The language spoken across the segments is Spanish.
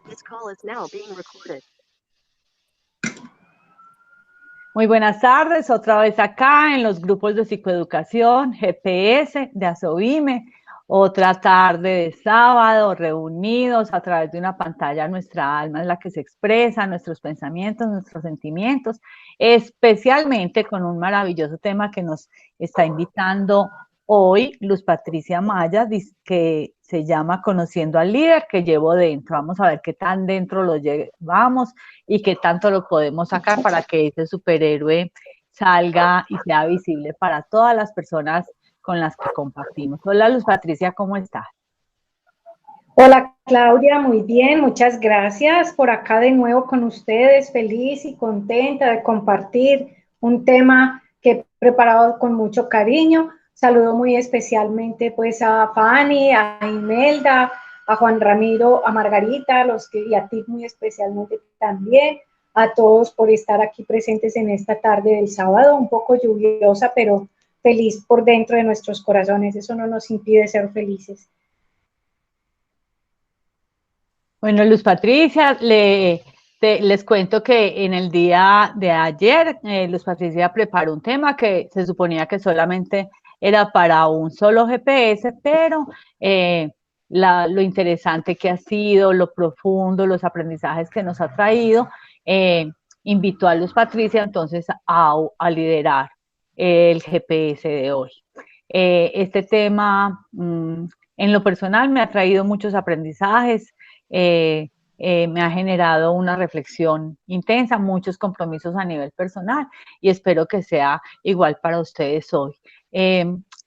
This call is now being recorded. Muy buenas tardes, otra vez acá en los grupos de psicoeducación, GPS, de ASOBIME, otra tarde de sábado, reunidos a través de una pantalla, nuestra alma es la que se expresa, nuestros pensamientos, nuestros sentimientos, especialmente con un maravilloso tema que nos está invitando hoy Luz Patricia Maya, que se llama Conociendo al Líder, que llevo dentro. Vamos a ver qué tan dentro lo llevamos y qué tanto lo podemos sacar para que ese superhéroe salga y sea visible para todas las personas con las que compartimos. Hola Luz Patricia, ¿cómo estás? Hola Claudia, muy bien, muchas gracias por acá de nuevo con ustedes, feliz y contenta de compartir un tema que he preparado con mucho cariño. Saludo muy especialmente pues a Fanny, a Imelda, a Juan Ramiro, a Margarita, y a ti muy especialmente también, a todos por estar aquí presentes en esta tarde del sábado, un poco lluviosa, pero feliz por dentro de nuestros corazones, eso no nos impide ser felices. Bueno, Luz Patricia, les cuento que en el día de ayer, Luz Patricia preparó un tema que se suponía que solamente era para un solo GPS, pero lo interesante que ha sido, lo profundo, los aprendizajes que nos ha traído, invitó a Luz Patricia entonces a liderar el GPS de hoy. Este tema, en lo personal, me ha traído muchos aprendizajes, eh, me ha generado una reflexión intensa, muchos compromisos a nivel personal y espero que sea igual para ustedes hoy.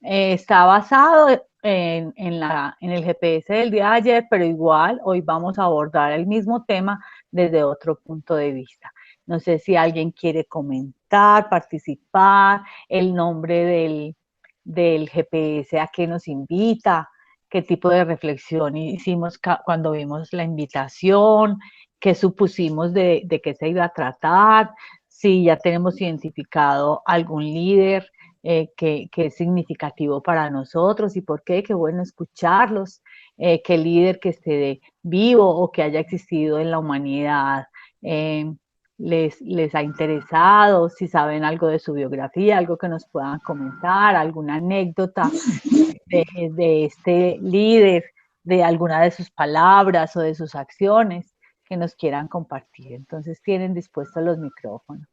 Está basado en el GPS del día de ayer, pero igual hoy vamos a abordar el mismo tema desde otro punto de vista. No sé si alguien quiere comentar, participar, el nombre del GPS, a qué nos invita, qué tipo de reflexión hicimos cuando vimos la invitación, qué supusimos de qué se iba a tratar, si ya tenemos identificado algún líder que es significativo para nosotros y por qué, qué bueno escucharlos, qué líder que esté vivo o que haya existido en la humanidad. Les ha interesado, si saben algo de su biografía, algo que nos puedan comentar, alguna anécdota de este líder, de alguna de sus palabras o de sus acciones que nos quieran compartir. Entonces tienen dispuestos los micrófonos.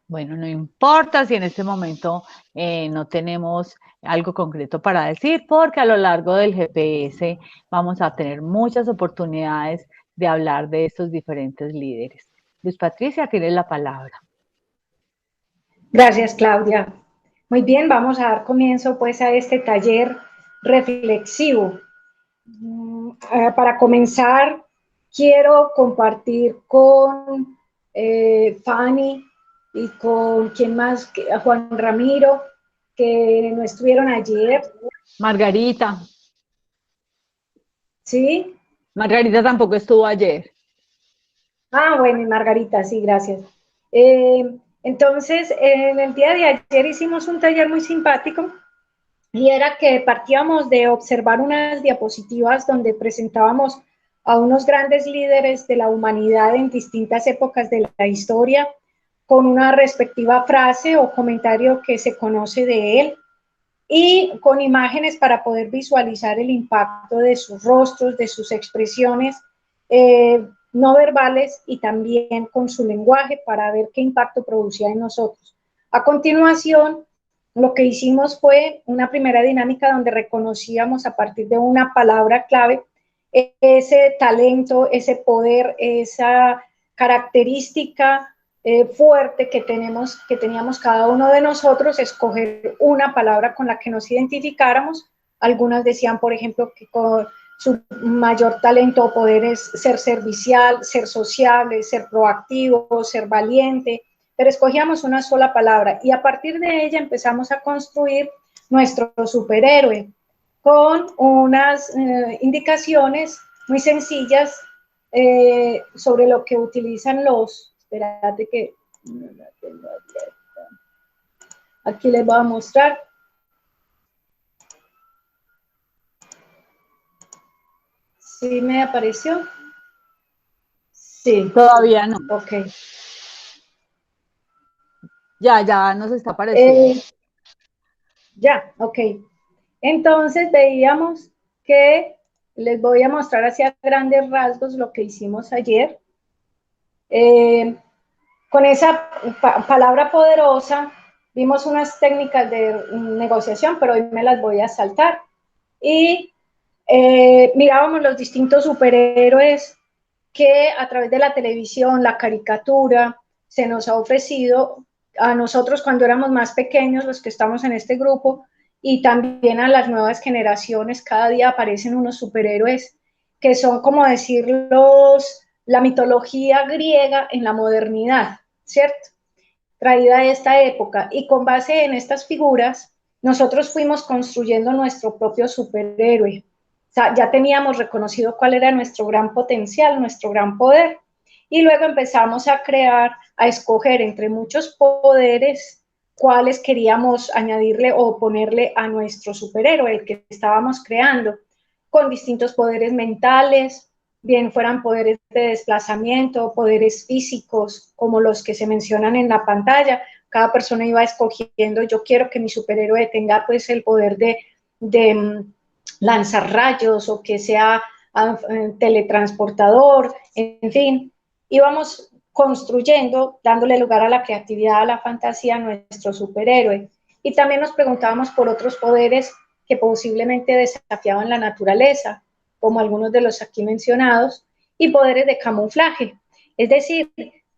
Bueno, no importa si en este momento no tenemos algo concreto para decir, porque a lo largo del GPS vamos a tener muchas oportunidades de hablar de estos diferentes líderes. Luz Patricia, tienes la palabra. Gracias, Claudia. Muy bien, vamos a dar comienzo pues a este taller reflexivo. Para comenzar, quiero compartir con Fanny y con quien más, a Juan Ramiro, que no estuvieron ayer. Margarita. ¿Sí? Margarita tampoco estuvo ayer. Ah, bueno, y Margarita, sí, gracias. Entonces, en el día de ayer hicimos un taller muy simpático y era que partíamos de observar unas diapositivas donde presentábamos a unos grandes líderes de la humanidad en distintas épocas de la historia, con una respectiva frase o comentario que se conoce de él y con imágenes para poder visualizar el impacto de sus rostros, de sus expresiones no verbales y también con su lenguaje para ver qué impacto producía en nosotros. A continuación, lo que hicimos fue una primera dinámica donde reconocíamos a partir de una palabra clave ese talento, ese poder, esa característica fuerte que teníamos cada uno de nosotros, escoger una palabra con la que nos identificáramos. Algunas decían, por ejemplo, que con su mayor talento o poder es ser servicial, ser sociable, ser proactivo, ser valiente, pero escogíamos una sola palabra y a partir de ella empezamos a construir nuestro superhéroe con unas indicaciones muy sencillas sobre lo que utilizan los, espérate que aquí les voy a mostrar. ¿Sí me apareció? Sí. Todavía no. Ok. Ya nos está apareciendo. Ya, ok. Entonces veíamos que les voy a mostrar hacia grandes rasgos lo que hicimos ayer. Con esa palabra poderosa vimos unas técnicas de negociación, pero hoy me las voy a saltar. Y mirábamos los distintos superhéroes que a través de la televisión, la caricatura, se nos ha ofrecido a nosotros cuando éramos más pequeños, los que estamos en este grupo, y también a las nuevas generaciones. Cada día aparecen unos superhéroes que son, como decirlos, la mitología griega en la modernidad, ¿cierto? Traída de esta época. Y con base en estas figuras, nosotros fuimos construyendo nuestro propio superhéroe. O sea, ya teníamos reconocido cuál era nuestro gran potencial, nuestro gran poder. Y luego empezamos a crear, a escoger entre muchos poderes cuáles queríamos añadirle o ponerle a nuestro superhéroe, el que estábamos creando, con distintos poderes mentales, bien fueran poderes de desplazamiento, poderes físicos, como los que se mencionan en la pantalla. Cada persona iba escogiendo, yo quiero que mi superhéroe tenga pues el poder de lanzar rayos o que sea teletransportador, en fin, íbamos construyendo, dándole lugar a la creatividad, a la fantasía, a nuestro superhéroe. Y también nos preguntábamos por otros poderes que posiblemente desafiaban la naturaleza, como algunos de los aquí mencionados, y poderes de camuflaje. Es decir,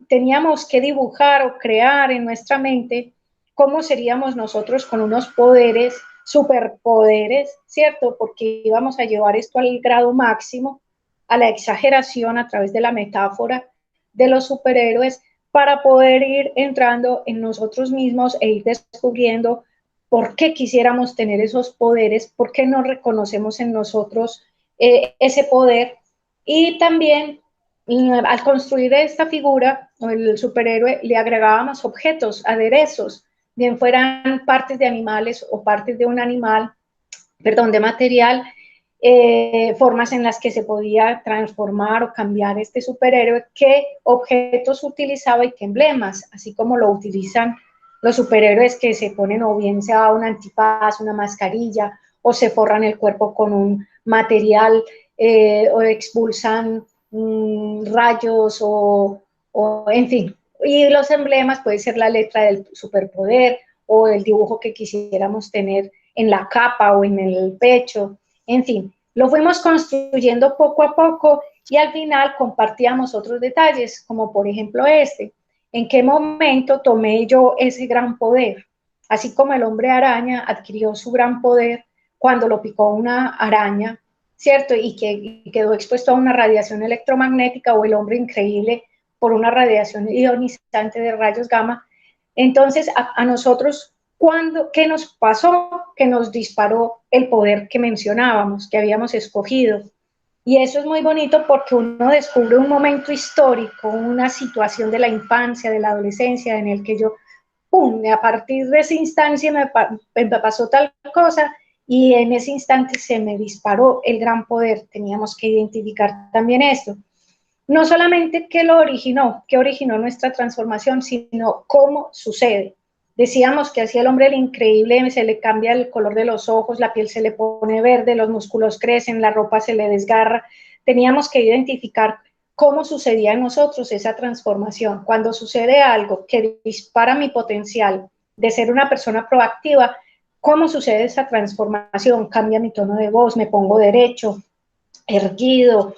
teníamos que dibujar o crear en nuestra mente cómo seríamos nosotros con unos poderes, superpoderes, ¿cierto? Porque íbamos a llevar esto al grado máximo, a la exageración a través de la metáfora de los superhéroes para poder ir entrando en nosotros mismos e ir descubriendo por qué quisiéramos tener esos poderes, por qué no reconocemos en nosotros ese poder. Y también al construir esta figura, o el superhéroe, le agregábamos objetos, aderezos, bien fueran partes de animales o partes de un animal, perdón, de material, formas en las que se podía transformar o cambiar este superhéroe, qué objetos utilizaba y qué emblemas, así como lo utilizan los superhéroes que se ponen o bien sea un antifaz, una mascarilla, o se forran el cuerpo con un material o expulsan rayos o en fin. Y los emblemas puede ser la letra del superpoder o el dibujo que quisiéramos tener en la capa o en el pecho, en fin. Lo fuimos construyendo poco a poco y al final compartíamos otros detalles, como por ejemplo este. ¿En qué momento tomé yo ese gran poder? Así como el hombre araña adquirió su gran poder cuando lo picó una araña, ¿cierto? Y que quedó expuesto a una radiación electromagnética, o el hombre increíble por una radiación ionizante de rayos gamma. Entonces, a nosotros, ¿qué nos pasó? Que nos disparó el poder que mencionábamos, que habíamos escogido. Y eso es muy bonito porque uno descubre un momento histórico, una situación de la infancia, de la adolescencia, en el que yo, ¡pum!, a partir de esa instancia me pasó tal cosa y en ese instante se me disparó el gran poder. Teníamos que identificar también esto. No solamente qué lo originó, qué originó nuestra transformación, sino cómo sucede. Decíamos que hacía el hombre el increíble, se le cambia el color de los ojos, la piel se le pone verde, los músculos crecen, la ropa se le desgarra. Teníamos que identificar cómo sucedía en nosotros esa transformación. Cuando sucede algo que dispara mi potencial de ser una persona proactiva, ¿cómo sucede esa transformación? Cambia mi tono de voz, me pongo derecho, erguido,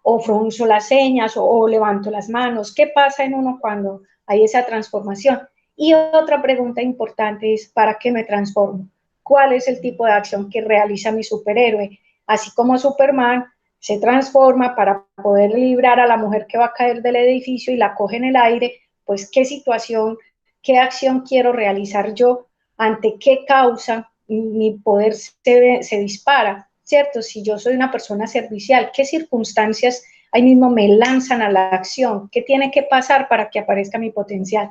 o frunzo las ceñas o levanto las manos. ¿Qué pasa en uno cuando hay esa transformación? Y otra pregunta importante es, ¿para qué me transformo? ¿Cuál es el tipo de acción que realiza mi superhéroe? Así como Superman se transforma para poder librar a la mujer que va a caer del edificio y la coge en el aire, pues qué situación, qué acción quiero realizar yo, ante qué causa mi poder se dispara, ¿cierto? Si yo soy una persona servicial, ¿qué circunstancias ahí mismo me lanzan a la acción? ¿Qué tiene que pasar para que aparezca mi potencial?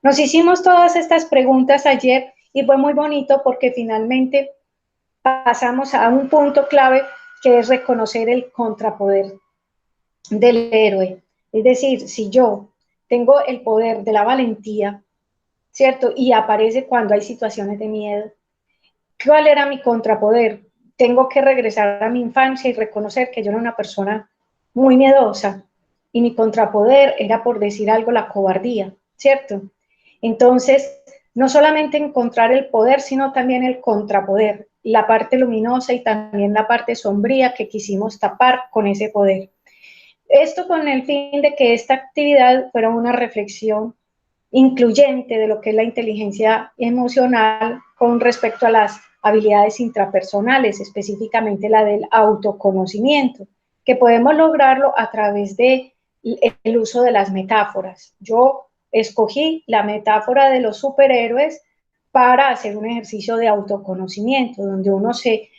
Nos hicimos todas estas preguntas ayer y fue muy bonito porque finalmente pasamos a un punto clave que es reconocer el contrapoder del héroe. Es decir, si yo tengo el poder de la valentía, ¿cierto? Y aparece cuando hay situaciones de miedo, ¿cuál era mi contrapoder? Tengo que regresar a mi infancia y reconocer que yo era una persona muy miedosa y mi contrapoder era, por decir algo, la cobardía, ¿cierto? Entonces, no solamente encontrar el poder, sino también el contrapoder, la parte luminosa y también la parte sombría que quisimos tapar con ese poder. Esto con el fin de que esta actividad fuera una reflexión incluyente de lo que es la inteligencia emocional con respecto a las habilidades intrapersonales, específicamente la del autoconocimiento, que podemos lograrlo a través de el uso de las metáforas. Yo escogí la metáfora de los superhéroes para hacer un ejercicio de autoconocimiento, donde uno se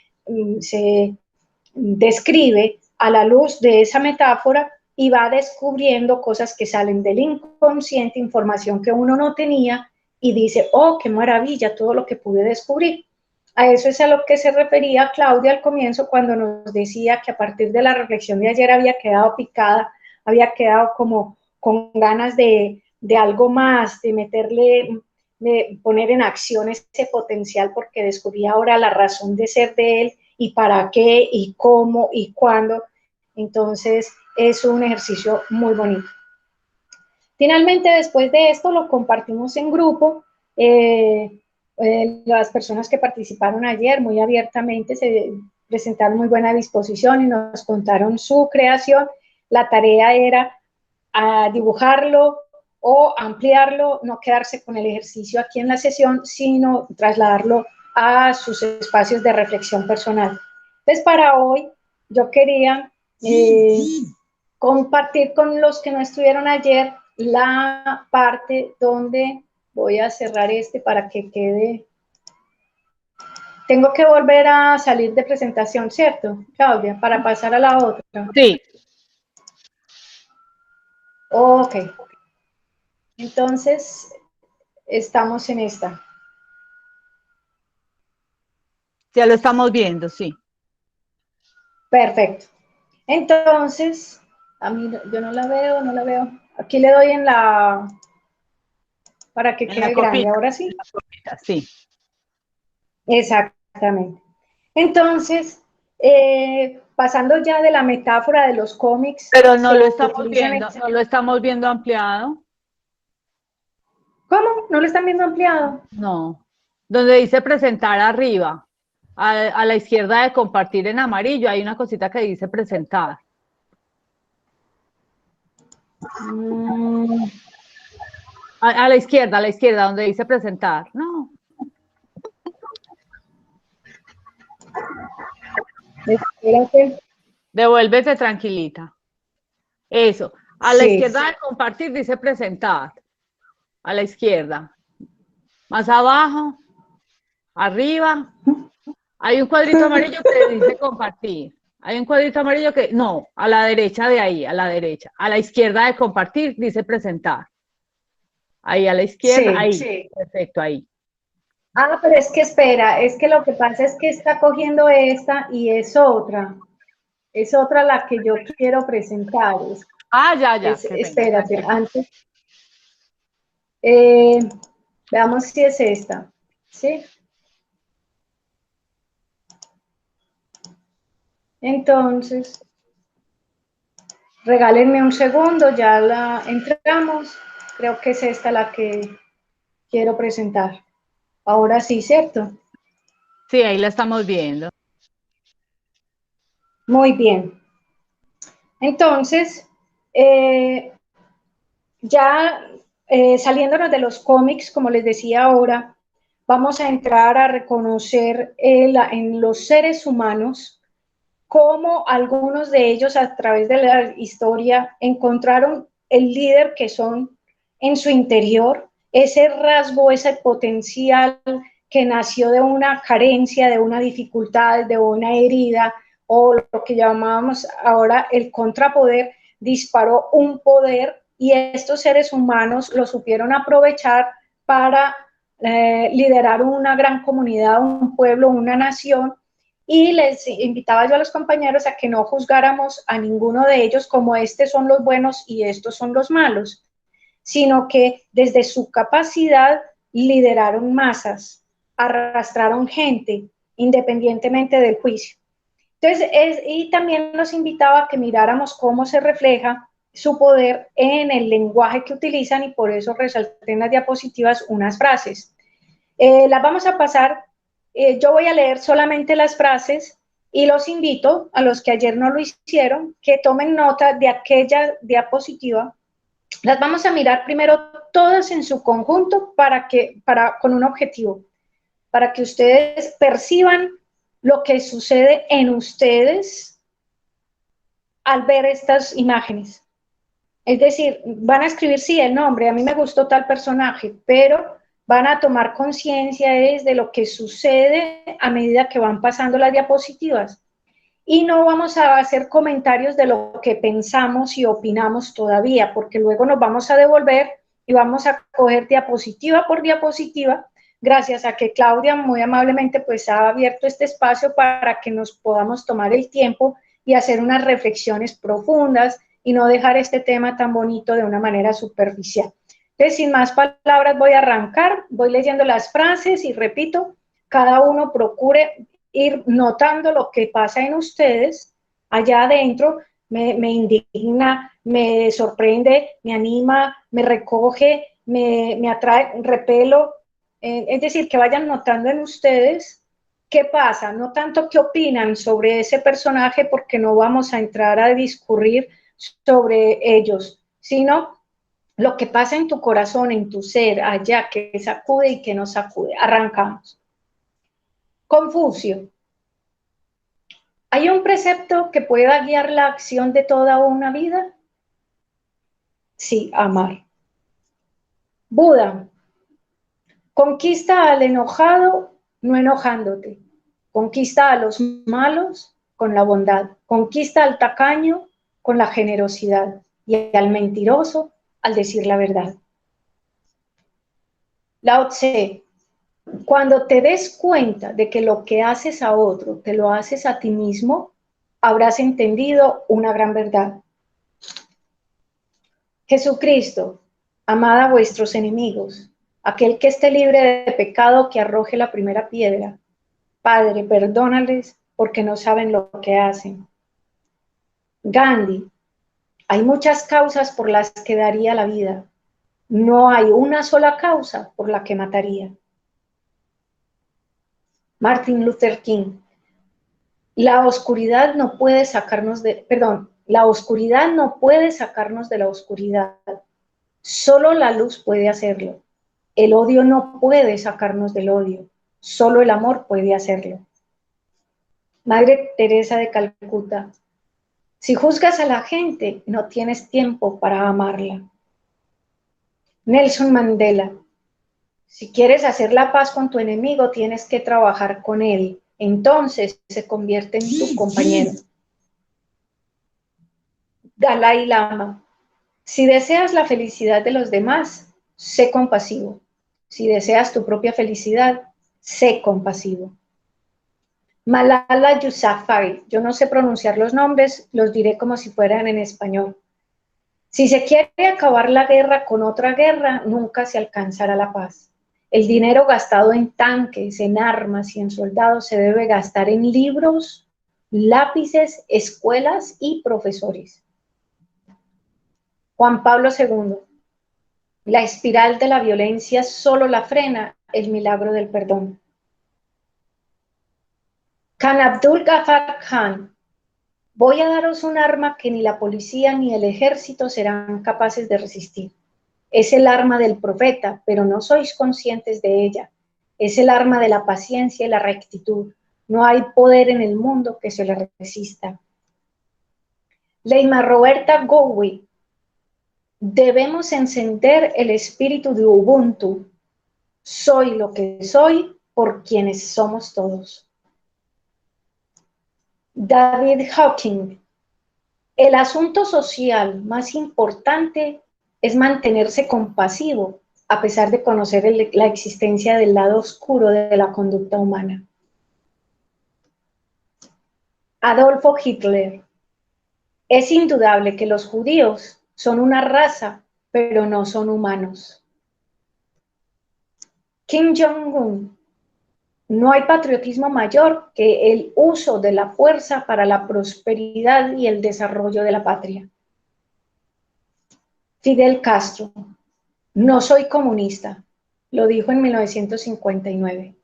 describe a la luz de esa metáfora y va descubriendo cosas que salen del inconsciente, información que uno no tenía, y dice, oh, qué maravilla, todo lo que pude descubrir. A eso es a lo que se refería Claudia al comienzo cuando nos decía que a partir de la reflexión de ayer había quedado picada, había quedado como con ganas de algo más, de meterle, de poner en acción ese potencial, porque descubrí ahora la razón de ser de él y para qué y cómo y cuándo. Entonces es un ejercicio muy bonito. Finalmente, después de esto, lo compartimos en grupo. Las personas que participaron ayer muy abiertamente se presentaron muy buena disposición y nos contaron su creación. La tarea era dibujarlo o ampliarlo, no quedarse con el ejercicio aquí en la sesión, sino trasladarlo a sus espacios de reflexión personal. Entonces, para hoy, yo quería compartir con los que no estuvieron ayer la parte donde voy a cerrar para que quede. Tengo que volver a salir de presentación, ¿cierto, Claudia? Para pasar a la otra. Sí. Ok. Entonces, estamos en esta. Ya lo estamos viendo, sí. Perfecto. Entonces, a mí yo no la veo, no la veo. Aquí le doy en la, para que quede grande, ahora sí. En la copita, sí. Exactamente. Entonces, pasando ya de la metáfora de los cómics. Pero no lo estamos viendo, no lo estamos viendo ampliado. ¿Cómo? ¿No lo están viendo ampliado? No. Donde dice presentar arriba, a la izquierda de compartir en amarillo, hay una cosita que dice presentar. A la izquierda, donde dice presentar. No. Espérate. Devuélvete tranquilita. Eso. A la izquierda de compartir dice presentar. A la izquierda. Más abajo, arriba, hay un cuadrito amarillo que dice compartir. Hay un cuadrito amarillo que, no, a la derecha de ahí, a la derecha. A la izquierda de compartir dice presentar. Ahí a la izquierda, ahí. Perfecto, ahí. Ah, pero es que espera, es que lo que pasa es que está cogiendo esta y es otra. Es otra la que yo quiero presentar. Ya. Espérate, antes. Veamos si es esta. ¿Sí? Entonces, regálenme un segundo, ya la entramos. Creo que es esta la que quiero presentar. Ahora sí, ¿cierto? Sí, ahí la estamos viendo. Muy bien. Entonces, ya saliéndonos de los cómics, como les decía ahora, vamos a entrar a reconocer en los seres humanos cómo algunos de ellos a través de la historia encontraron el líder que son en su interior, ese rasgo, ese potencial que nació de una carencia, de una dificultad, de una herida, o lo que llamamos ahora el contrapoder, disparó un poder y estos seres humanos lo supieron aprovechar para liderar una gran comunidad, un pueblo, una nación, y les invitaba yo a los compañeros a que no juzgáramos a ninguno de ellos como estos son los buenos y estos son los malos, sino que desde su capacidad lideraron masas, arrastraron gente, independientemente del juicio. Entonces, y también nos invitaba a que miráramos cómo se refleja su poder en el lenguaje que utilizan, y por eso resalté en las diapositivas unas frases. Las vamos a pasar, yo voy a leer solamente las frases y los invito a los que ayer no lo hicieron, que tomen nota de aquella diapositiva. Las vamos a mirar primero todas en su conjunto con un objetivo, para que ustedes perciban lo que sucede en ustedes al ver estas imágenes. Es decir, van a escribir, sí, el nombre, a mí me gustó tal personaje, pero van a tomar conciencia de lo que sucede a medida que van pasando las diapositivas. Y no vamos a hacer comentarios de lo que pensamos y opinamos todavía, porque luego nos vamos a devolver y vamos a coger diapositiva por diapositiva, gracias a que Claudia muy amablemente pues ha abierto este espacio para que nos podamos tomar el tiempo y hacer unas reflexiones profundas y no dejar este tema tan bonito de una manera superficial. Entonces, sin más palabras, voy a arrancar, voy leyendo las frases y repito, cada uno procure ir notando lo que pasa en ustedes allá adentro. Me indigna, me sorprende, me anima, me recoge, me atrae, repelo. Es decir, que vayan notando en ustedes qué pasa, no tanto qué opinan sobre ese personaje, porque no vamos a entrar a discurrir sobre ellos, sino lo que pasa en tu corazón, en tu ser, allá, que sacude y que no sacude. Arrancamos. Confucio. ¿Hay un precepto que pueda guiar la acción de toda una vida? Sí, amar. Buda. Conquista al enojado no enojándote. Conquista a los malos con la bondad. Conquista al tacaño con la generosidad. Y al mentiroso al decir la verdad. Lao Tse. Cuando te des cuenta de que lo que haces a otro te lo haces a ti mismo, habrás entendido una gran verdad. Jesucristo, amad a vuestros enemigos, aquel que esté libre de pecado que arroje la primera piedra. Padre, perdónales porque no saben lo que hacen. Gandhi, hay muchas causas por las que daría la vida. No hay una sola causa por la que mataría. Martin Luther King, la oscuridad no puede sacarnos de la oscuridad. Solo la luz puede hacerlo. El odio no puede sacarnos del odio. Solo el amor puede hacerlo. Madre Teresa de Calcuta, si juzgas a la gente, no tienes tiempo para amarla. Nelson Mandela, si quieres hacer la paz con tu enemigo, tienes que trabajar con él. Entonces se convierte en tu compañero. Dalai Lama, si deseas la felicidad de los demás, sé compasivo. Si deseas tu propia felicidad, sé compasivo. Malala Yousafzai, yo no sé pronunciar los nombres, los diré como si fueran en español. Si se quiere acabar la guerra con otra guerra, nunca se alcanzará la paz. El dinero gastado en tanques, en armas y en soldados se debe gastar en libros, lápices, escuelas y profesores. Juan Pablo II, la espiral de la violencia solo la frena el milagro del perdón. Khan Abdul Ghaffar Khan, voy a daros un arma que ni la policía ni el ejército serán capaces de resistir. Es el arma del profeta, pero no sois conscientes de ella. Es el arma de la paciencia y la rectitud. No hay poder en el mundo que se le resista. Leima Roberta Gowi, debemos encender el espíritu de Ubuntu. Soy lo que soy por quienes somos todos. David Hawking, el asunto social más importante es mantenerse compasivo a pesar de conocer la existencia del lado oscuro de la conducta humana. Adolfo Hitler. Es indudable que los judíos son una raza, pero no son humanos. Kim Jong-un. No hay patriotismo mayor que el uso de la fuerza para la prosperidad y el desarrollo de la patria. Fidel Castro. No soy comunista, lo dijo en 1959.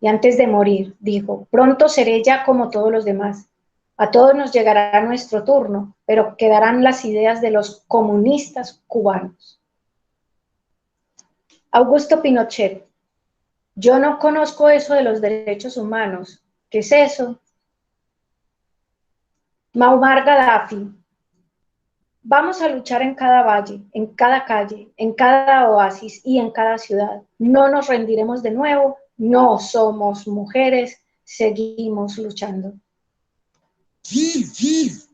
Y antes de morir, dijo, pronto seré ya como todos los demás. A todos nos llegará nuestro turno, pero quedarán las ideas de los comunistas cubanos. Augusto Pinochet. Yo no conozco eso de los derechos humanos. ¿Qué es eso? Muammar Gaddafi. Vamos a luchar en cada valle, en cada calle, en cada oasis y en cada ciudad. No nos rendiremos de nuevo, no somos mujeres, seguimos luchando.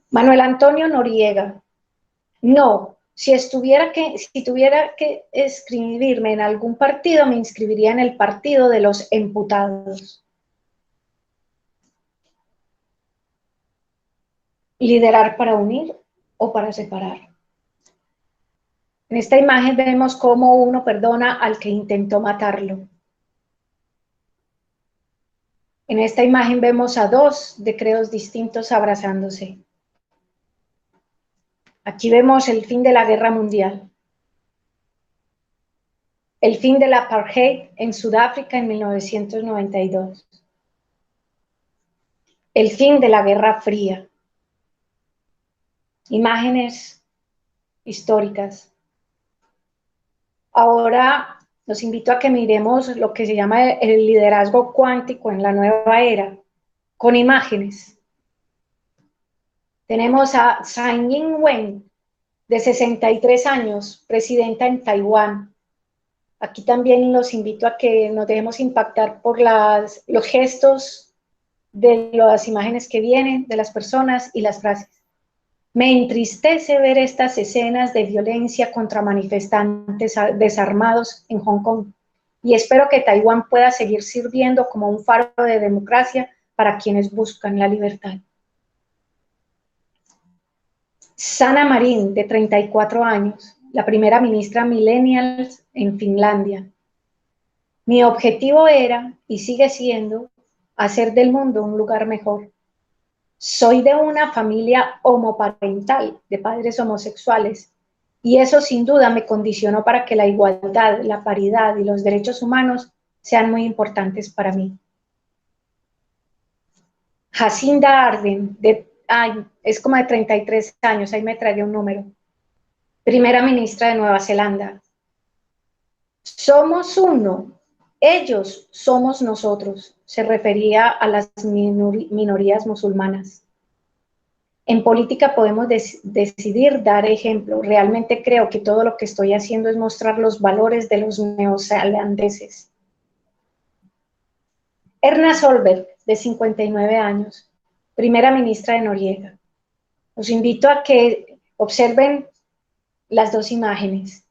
Manuel Antonio Noriega. No, si tuviera que inscribirme en algún partido, me inscribiría en el partido de los emputados. Liderar para unir o para separar. En esta imagen vemos cómo uno perdona al que intentó matarlo. En esta imagen vemos a dos de credos distintos abrazándose. Aquí vemos el fin de la guerra mundial. El fin del apartheid en Sudáfrica en 1992. El fin de la Guerra Fría. Imágenes históricas. Ahora los invito a que miremos lo que se llama el liderazgo cuántico en la nueva era, con imágenes. Tenemos a Tsai Ing-wen, de 63 años, presidenta en Taiwán. Aquí también los invito a que nos dejemos impactar por los gestos de las imágenes que vienen, de las personas y las frases. Me entristece ver estas escenas de violencia contra manifestantes desarmados en Hong Kong y espero que Taiwán pueda seguir sirviendo como un faro de democracia para quienes buscan la libertad. Sanna Marin, de 34 años, la primera ministra millennial en Finlandia. Mi objetivo era, y sigue siendo, hacer del mundo un lugar mejor. Soy de una familia homoparental, de padres homosexuales, y eso sin duda me condicionó para que la igualdad, la paridad y los derechos humanos sean muy importantes para mí. Jacinda Ardern, es como de 33 años, ahí me tragué un número. Primera ministra de Nueva Zelanda. Somos uno, ellos somos nosotros, se refería a las minorías musulmanas. En política podemos decidir dar ejemplo. Realmente creo que todo lo que estoy haciendo es mostrar los valores de los neozelandeses. Erna Solberg, de 59 años, primera ministra de Noruega. Los invito a que observen las dos imágenes.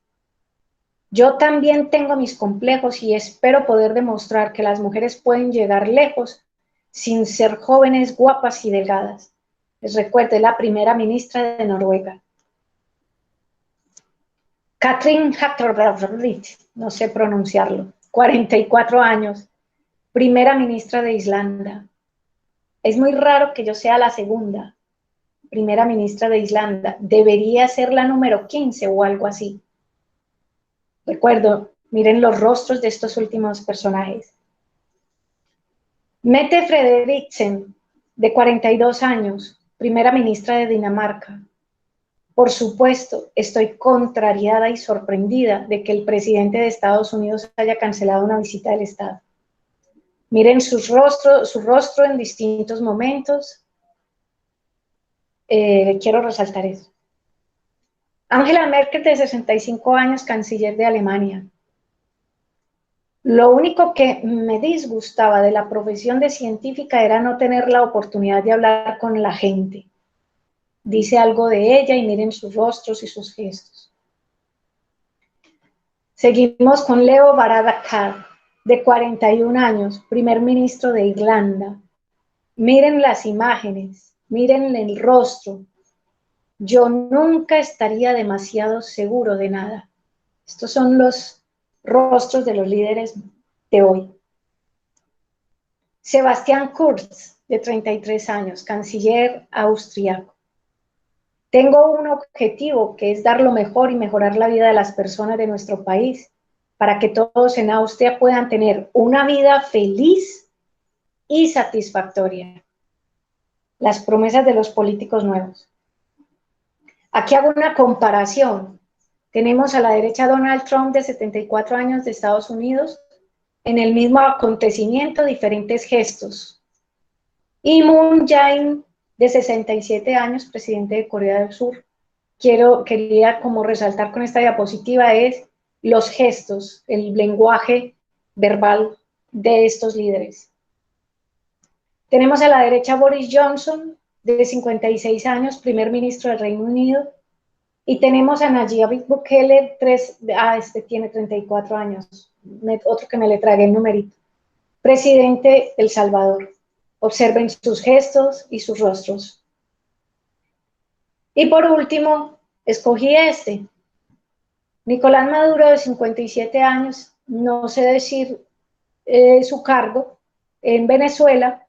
Yo también tengo mis complejos y espero poder demostrar que las mujeres pueden llegar lejos sin ser jóvenes, guapas y delgadas. Les recuerdo, es la primera ministra de Noruega. Katrin Jakobsdóttir, no sé pronunciarlo, 44 años, primera ministra de Islanda. Es muy raro que yo sea la segunda primera ministra de Islanda. Debería ser la número 15 o algo así. Recuerdo, miren los rostros de estos últimos personajes. Mette Frederiksen, de 42 años, primera ministra de Dinamarca. Por supuesto, estoy contrariada y sorprendida de que el presidente de Estados Unidos haya cancelado una visita del Estado. Miren su rostro en distintos momentos. Quiero resaltar eso. Angela Merkel, de 65 años, canciller de Alemania. Lo único que me disgustaba de la profesión de científica era no tener la oportunidad de hablar con la gente. Dice algo de ella y miren sus rostros y sus gestos. Seguimos con Leo Varadkar, de 41 años, primer ministro de Irlanda. miren las imágenes, miren el rostro. Yo nunca estaría demasiado seguro de nada. Estos son los rostros de los líderes de hoy. Sebastián Kurz, de 33 años, canciller austriaco. Tengo un objetivo que es dar lo mejor y mejorar la vida de las personas de nuestro país para que todos en Austria puedan tener una vida feliz y satisfactoria. Las promesas de los políticos nuevos. Aquí hago una comparación. Tenemos a la derecha Donald Trump, de 74 años, de Estados Unidos, en el mismo acontecimiento, diferentes gestos. Y Moon Jae-in, de 67 años, presidente de Corea del Sur. Quería como resaltar con esta diapositiva es los gestos, el lenguaje verbal de estos líderes. Tenemos a la derecha Boris Johnson, de 56 años, primer ministro del Reino Unido, y tenemos a Nayib Bukele, este tiene 34 años, otro que me le tragué el numerito, presidente de El Salvador. Observen sus gestos y sus rostros. Y por último, escogí este. Nicolás Maduro, de 57 años, no sé decir su cargo, en Venezuela,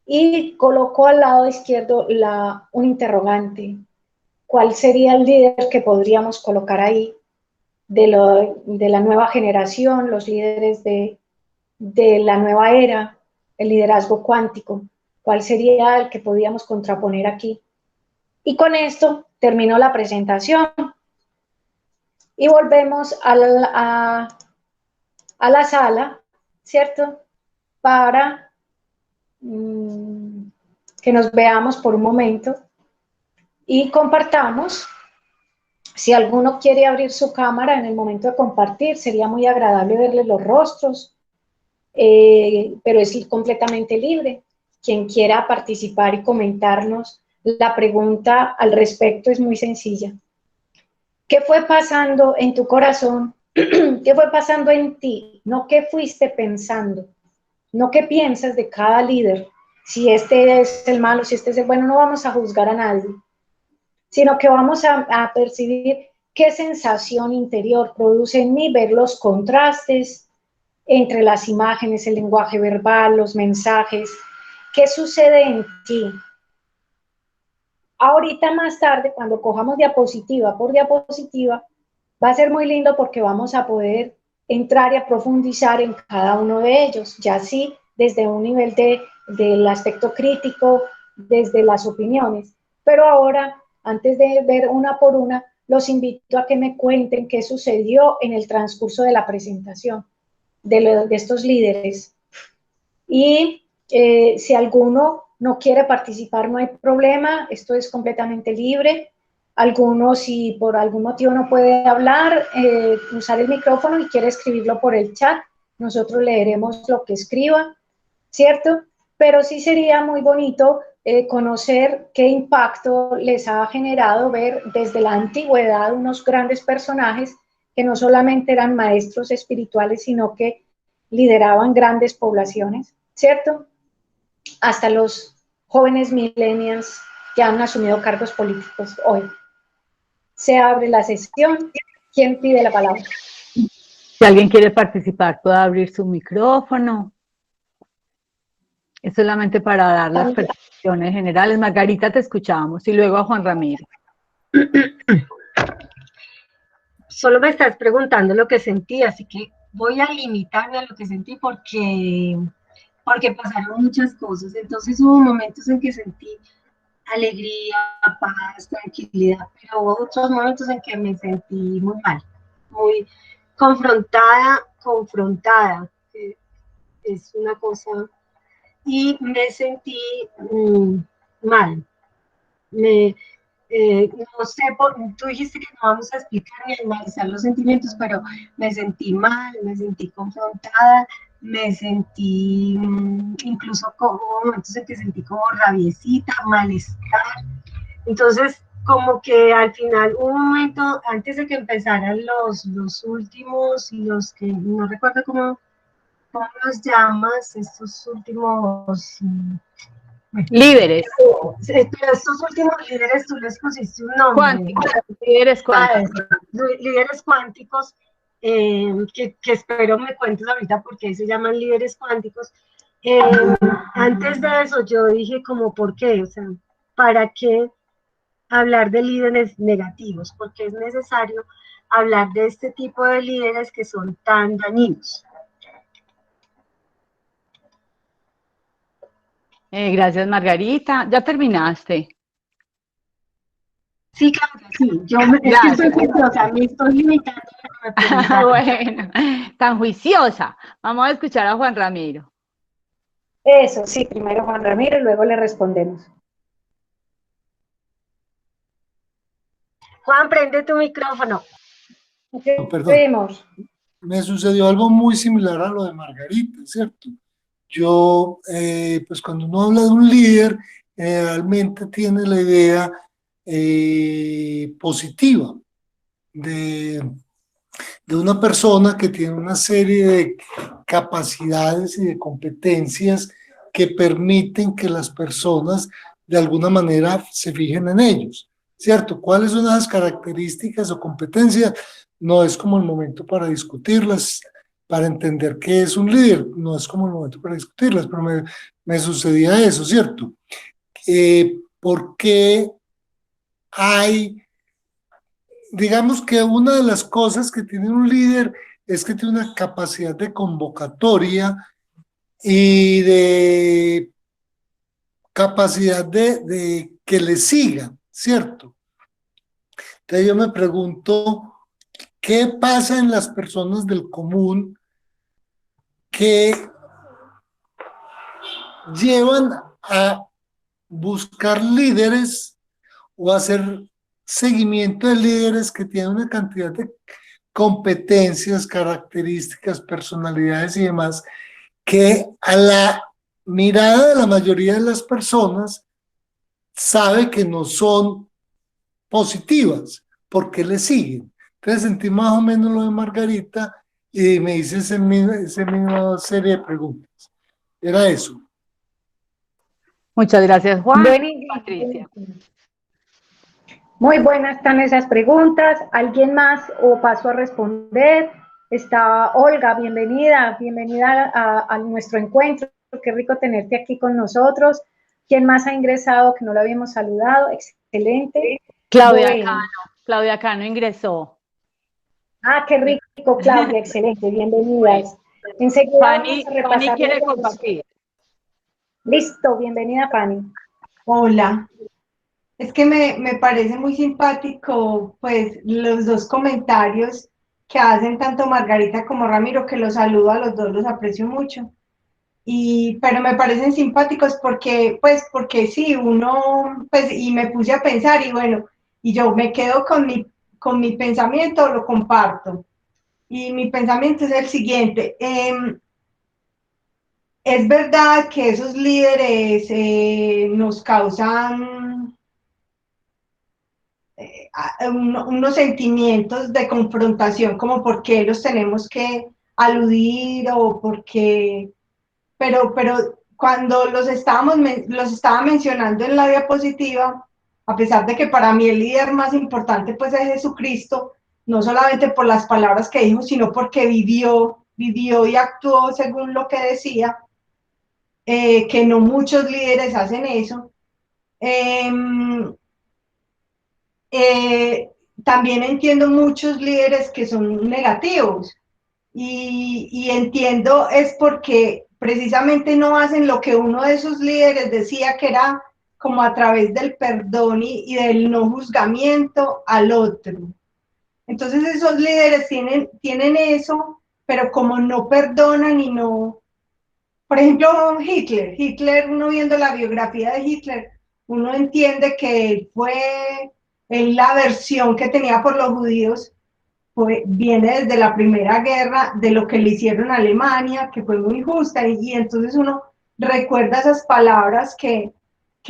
y colocó al lado izquierdo un interrogante. ¿Cuál sería el líder que podríamos colocar ahí de la nueva generación, los líderes de la nueva era, el liderazgo cuántico? ¿Cuál sería el que podríamos contraponer aquí? Y con esto terminó la presentación. Y volvemos a la sala, ¿cierto? Para que nos veamos por un momento y compartamos. Si alguno quiere abrir su cámara en el momento de compartir, sería muy agradable verles los rostros, pero es completamente libre. Quien quiera participar y comentarnos, la pregunta al respecto es muy sencilla. ¿Qué fue pasando en tu corazón? ¿Qué fue pasando en ti? No qué fuiste pensando, no qué piensas de cada líder. Si este es el malo, si este es el bueno, no vamos a juzgar a nadie, sino que vamos a percibir qué sensación interior produce en mí ver los contrastes entre las imágenes, el lenguaje verbal, los mensajes. ¿Qué sucede en ti? Ahorita más tarde, cuando cojamos diapositiva por diapositiva, va a ser muy lindo porque vamos a poder entrar y a profundizar en cada uno de ellos, ya sí desde un nivel del aspecto crítico, desde las opiniones. Pero ahora, antes de ver una por una, los invito a que me cuenten qué sucedió en el transcurso de la presentación de estos líderes. Y si alguno no quiere participar, no hay problema, esto es completamente libre. Alguno, si por algún motivo no puede hablar, usar el micrófono y quiere escribirlo por el chat, nosotros leeremos lo que escriba, ¿cierto? Pero sí sería muy bonito conocer qué impacto les ha generado ver desde la antigüedad unos grandes personajes que no solamente eran maestros espirituales, sino que lideraban grandes poblaciones, ¿cierto? Hasta los jóvenes millennials que han asumido cargos políticos hoy. Se abre la sesión. ¿Quién pide la palabra? Si alguien quiere participar, puede abrir su micrófono. Es solamente para dar las percepciones generales. Margarita, te escuchábamos. Y luego a Juan Ramiro. Solo me estás preguntando lo que sentí, así que voy a limitarme a lo que sentí porque pasaron muchas cosas. Entonces hubo momentos en que sentí alegría, paz, tranquilidad, pero hubo otros momentos en que me sentí muy mal, muy confrontada, es una cosa, y me sentí mal. No sé, tú dijiste que no vamos a explicar ni analizar los sentimientos, pero me sentí mal, me sentí confrontada, me sentí incluso como momentos en que sentí como rabiecita, malestar. Entonces, como que al final, un momento antes de que empezaran los últimos y los que no recuerdo cómo los llamas, estos últimos Líderes Pero estos últimos líderes tú les pusiste un nombre. cuánticos, líderes cuánticos. Líderes cuánticos, que espero me cuentes ahorita por qué se llaman líderes cuánticos. Antes de eso yo dije como, ¿por qué? O sea, ¿para qué hablar de líderes negativos? Porque es necesario hablar de este tipo de líderes que son tan dañinos. Gracias, Margarita. ¿Ya terminaste? Sí, claro que sí. Es que estoy juiciosa, me estoy limitando a lo que me preguntaron. Bueno, tan juiciosa. Vamos a escuchar a Juan Ramiro. Eso, sí, primero Juan Ramiro y luego le respondemos. Juan, prende tu micrófono. Perdón, me sucedió algo muy similar a lo de Margarita, ¿cierto? Yo, pues cuando uno habla de un líder, realmente tiene la idea positiva de una persona que tiene una serie de capacidades y de competencias que permiten que las personas de alguna manera se fijen en ellos, ¿cierto? ¿Cuáles son esas características o competencias? No es como el momento para discutirlas, para entender qué es un líder, no es como el momento para discutirlas, pero me sucedía eso, ¿cierto? ¿Por qué hay, digamos que una de las cosas que tiene un líder es que tiene una capacidad de convocatoria y de capacidad de que le sigan, ¿cierto? Entonces yo me pregunto, ¿qué pasa en las personas del común que llevan a buscar líderes o hacer seguimiento de líderes que tienen una cantidad de competencias, características, personalidades y demás, que a la mirada de la mayoría de las personas sabe que no son positivas, porque le siguen? Entonces sentí más o menos lo de Margarita y me hice esa misma serie de preguntas. Era eso. Muchas gracias, Juan. Buenísimo. Patricia. Muy buenas están esas preguntas. ¿Alguien más o paso a responder? Está Olga, bienvenida a nuestro encuentro. Qué rico tenerte aquí con nosotros. ¿Quién más ha ingresado que no lo habíamos saludado? Excelente. Claudia Bueno. Cano. Claudia Cano ingresó. Ah, qué rico, Claudia, excelente, bienvenidas. Enseguida Fanny, vamos a repasar. Fanny quiere compartir. Listo, bienvenida, Fanny. Hola. Es que me parece muy simpático, pues, los dos comentarios que hacen tanto Margarita como Ramiro, que los saludo a los dos, los aprecio mucho. Pero me parecen simpáticos porque sí, uno, pues, y me puse a pensar, y bueno, y yo me quedo con mi pensamiento, lo comparto. Y mi pensamiento es el siguiente. Es verdad que esos líderes nos causan unos sentimientos de confrontación, como por qué los tenemos que aludir o por qué, pero cuando los estaba mencionando en la diapositiva, a pesar de que para mí el líder más importante pues es Jesucristo, no solamente por las palabras que dijo, sino porque vivió y actuó según lo que decía, que no muchos líderes hacen eso. También entiendo muchos líderes que son negativos y entiendo es porque precisamente no hacen lo que uno de esos líderes decía, que era como a través del perdón y del no juzgamiento al otro. Entonces esos líderes tienen eso, pero como no perdonan y no... Por ejemplo, Hitler, uno viendo la biografía de Hitler, uno entiende que la versión que tenía por los judíos viene desde la Primera Guerra, de lo que le hicieron a Alemania, que fue muy injusta, y entonces uno recuerda esas palabras que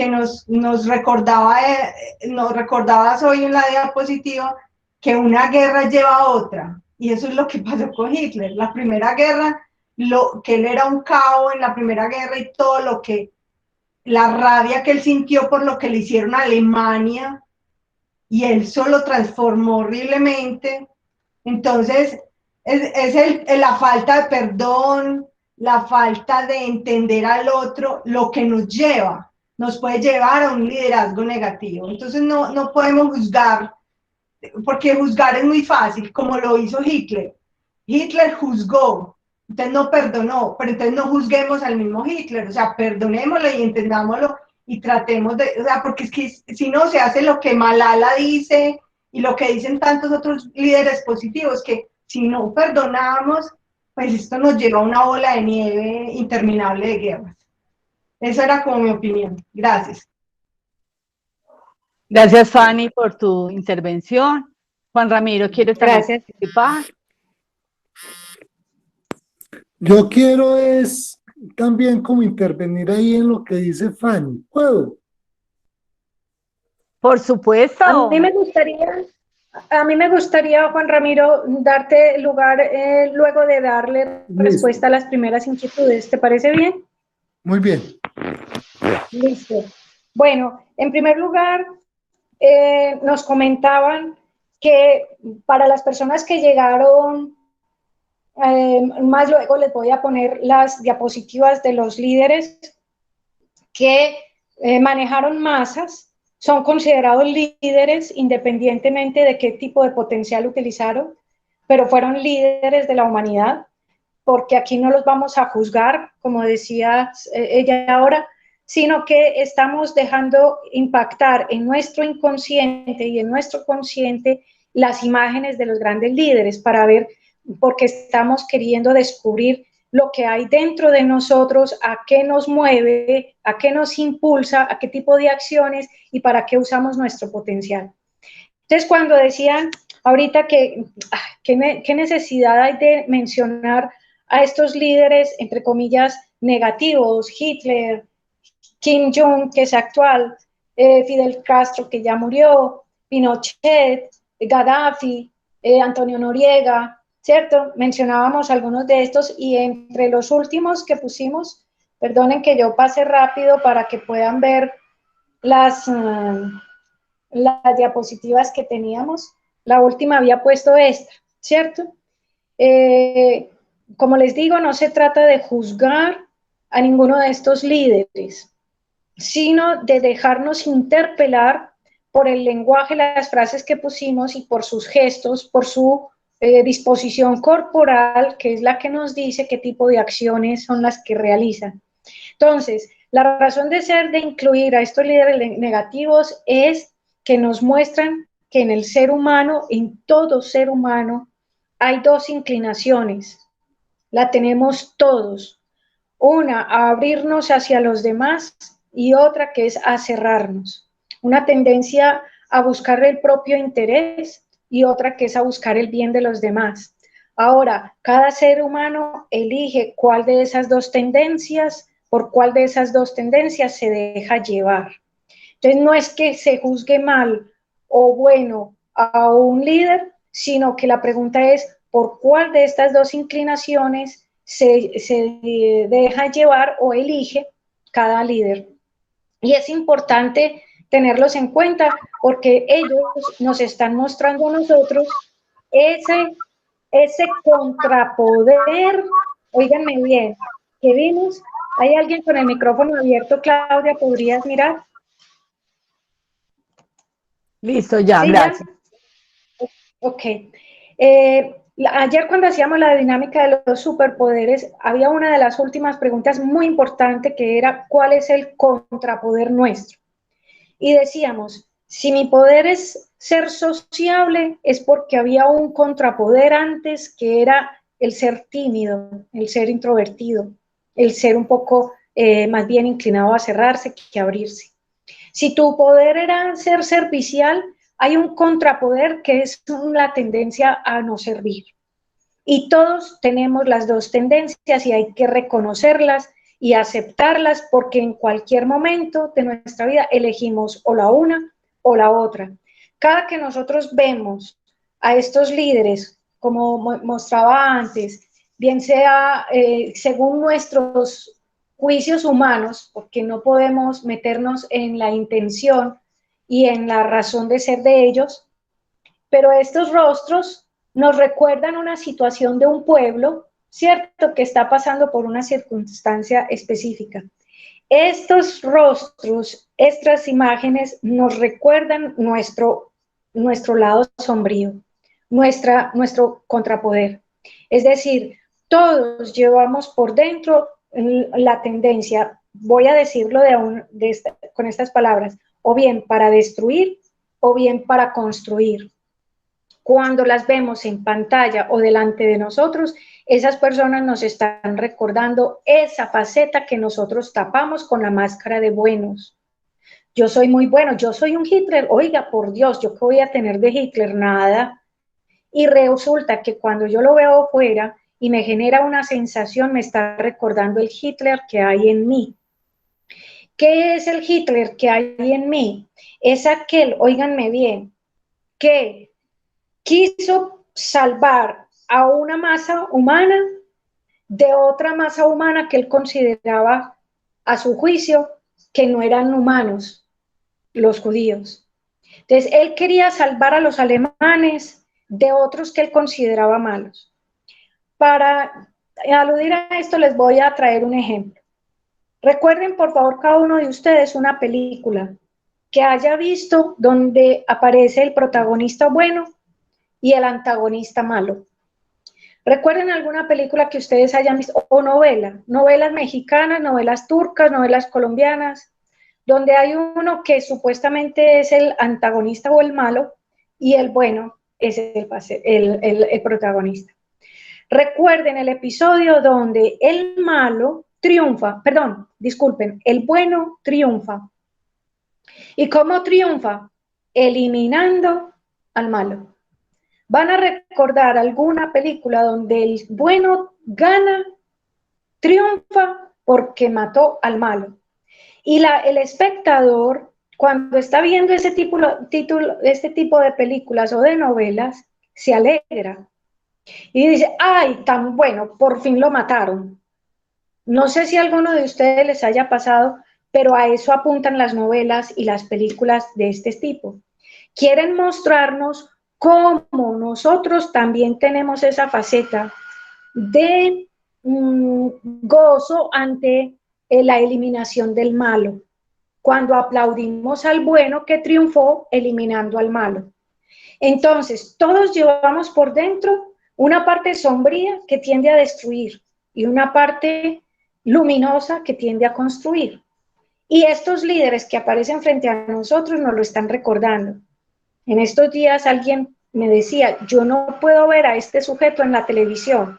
nos recordabas hoy en la diapositiva, que una guerra lleva a otra, y eso es lo que pasó con Hitler. La Primera Guerra, que él era un cabo en la Primera Guerra y todo lo que la rabia que él sintió por lo que le hicieron a Alemania, y él solo transformó horriblemente. Entonces, la falta de perdón, la falta de entender al otro, lo que nos puede llevar a un liderazgo negativo. Entonces, no podemos juzgar, porque juzgar es muy fácil, como lo hizo Hitler. Hitler juzgó, entonces no perdonó, pero entonces no juzguemos al mismo Hitler, o sea, perdonémoslo y entendámoslo y tratemos de, o sea, porque es que si no se hace lo que Malala dice y lo que dicen tantos otros líderes positivos, que si no perdonamos, pues esto nos lleva a una bola de nieve interminable de guerras. Esa era como mi opinión. Gracias. Gracias, Fanny, por tu intervención. Juan Ramiro, ¿quieres también participar? Yo quiero es también como intervenir ahí en lo que dice Fanny. ¿Puedo? Por supuesto. A mí me gustaría, Juan Ramiro, darte lugar luego de darle respuesta a las primeras inquietudes. ¿Te parece bien? Muy bien. Listo. Bueno, en primer lugar, nos comentaban que para las personas que llegaron, más luego les voy a poner las diapositivas de los líderes que manejaron masas, son considerados líderes independientemente de qué tipo de potencial utilizaron, pero fueron líderes de la humanidad, porque aquí no los vamos a juzgar, como decía ella ahora, sino que estamos dejando impactar en nuestro inconsciente y en nuestro consciente las imágenes de los grandes líderes para ver, porque estamos queriendo descubrir lo que hay dentro de nosotros, a qué nos mueve, a qué nos impulsa, a qué tipo de acciones y para qué usamos nuestro potencial. Entonces, cuando decían ahorita qué necesidad hay de mencionar a estos líderes, entre comillas, negativos, Hitler, Kim Jong, que es actual, Fidel Castro, que ya murió, Pinochet, Gaddafi, Antonio Noriega, ¿cierto? Mencionábamos algunos de estos y entre los últimos que pusimos, perdonen que yo pase rápido para que puedan ver las diapositivas que teníamos. La última había puesto esta, ¿cierto? Como les digo, no se trata de juzgar a ninguno de estos líderes, sino de dejarnos interpelar por el lenguaje, las frases que pusimos y por sus gestos, por su disposición corporal, que es la que nos dice qué tipo de acciones son las que realizan. Entonces, la razón de ser de incluir a estos líderes negativos es que nos muestran que en el ser humano, en todo ser humano, hay dos inclinaciones. La tenemos todos. Una, a abrirnos hacia los demás y otra que es a cerrarnos. Una tendencia a buscar el propio interés y otra que es a buscar el bien de los demás. Ahora, cada ser humano elige cuál de esas dos tendencias, por cuál de esas dos tendencias se deja llevar. Entonces, no es que se juzgue mal o bueno a un líder, sino que la pregunta es por cuál de estas dos inclinaciones se deja llevar o elige cada líder. Y es importante tenerlos en cuenta porque ellos nos están mostrando a nosotros ese contrapoder. Óiganme bien, ¿qué vimos? ¿Hay alguien con el micrófono abierto, Claudia? ¿Podrías mirar? Listo, ya, ¿Sí, gracias. Ya? Ok. Ayer cuando hacíamos la dinámica de los superpoderes, había una de las últimas preguntas muy importante que era ¿cuál es el contrapoder nuestro? Y decíamos, si mi poder es ser sociable, es porque había un contrapoder antes que era el ser tímido, el ser introvertido, el ser un poco más bien inclinado a cerrarse que a abrirse. Si tu poder era ser servicial, hay un contrapoder que es la tendencia a no servir. Y todos tenemos las dos tendencias y hay que reconocerlas y aceptarlas porque en cualquier momento de nuestra vida elegimos o la una o la otra. Cada que nosotros vemos a estos líderes, como mostraba antes, bien sea según nuestros juicios humanos, porque no podemos meternos en la intención y en la razón de ser de ellos, pero estos rostros nos recuerdan una situación de un pueblo, ¿cierto?, que está pasando por una circunstancia específica. Estos rostros, estas imágenes nos recuerdan nuestro lado sombrío, nuestro contrapoder. Es decir, todos llevamos por dentro la tendencia, voy a decirlo con estas palabras, o bien para destruir o bien para construir. Cuando las vemos en pantalla o delante de nosotros, esas personas nos están recordando esa faceta que nosotros tapamos con la máscara de buenos. Yo soy muy bueno, yo soy un Hitler, oiga, por Dios, ¿yo qué voy a tener de Hitler? Nada. Y resulta que cuando yo lo veo afuera y me genera una sensación, me está recordando el Hitler que hay en mí. ¿Qué es el Hitler que hay en mí? Es aquel, óiganme bien, que quiso salvar a una masa humana de otra masa humana que él consideraba, a su juicio, que no eran humanos, los judíos. Entonces, él quería salvar a los alemanes de otros que él consideraba malos. Para aludir a esto, les voy a traer un ejemplo. Recuerden, por favor, cada uno de ustedes una película que haya visto donde aparece el protagonista bueno y el antagonista malo. ¿Recuerden alguna película que ustedes hayan visto? O novelas mexicanas, novelas turcas, novelas colombianas, donde hay uno que supuestamente es el antagonista o el malo y el bueno es el protagonista. Recuerden el episodio donde el malo triunfa, perdón, disculpen, el bueno triunfa. ¿Y cómo triunfa? Eliminando al malo. ¿Van a recordar alguna película donde el bueno gana, triunfa porque mató al malo? Y el espectador, cuando está viendo este tipo de películas o de novelas, se alegra. Y dice, ¡ay, tan bueno! Por fin lo mataron. No sé si a alguno de ustedes les haya pasado, pero a eso apuntan las novelas y las películas de este tipo. Quieren mostrarnos cómo nosotros también tenemos esa faceta de gozo ante la eliminación del malo, cuando aplaudimos al bueno que triunfó eliminando al malo. Entonces, todos llevamos por dentro una parte sombría que tiende a destruir y una parte luminosa que tiende a construir. Y estos líderes que aparecen frente a nosotros nos lo están recordando. En estos días alguien me decía, yo no puedo ver a este sujeto en la televisión,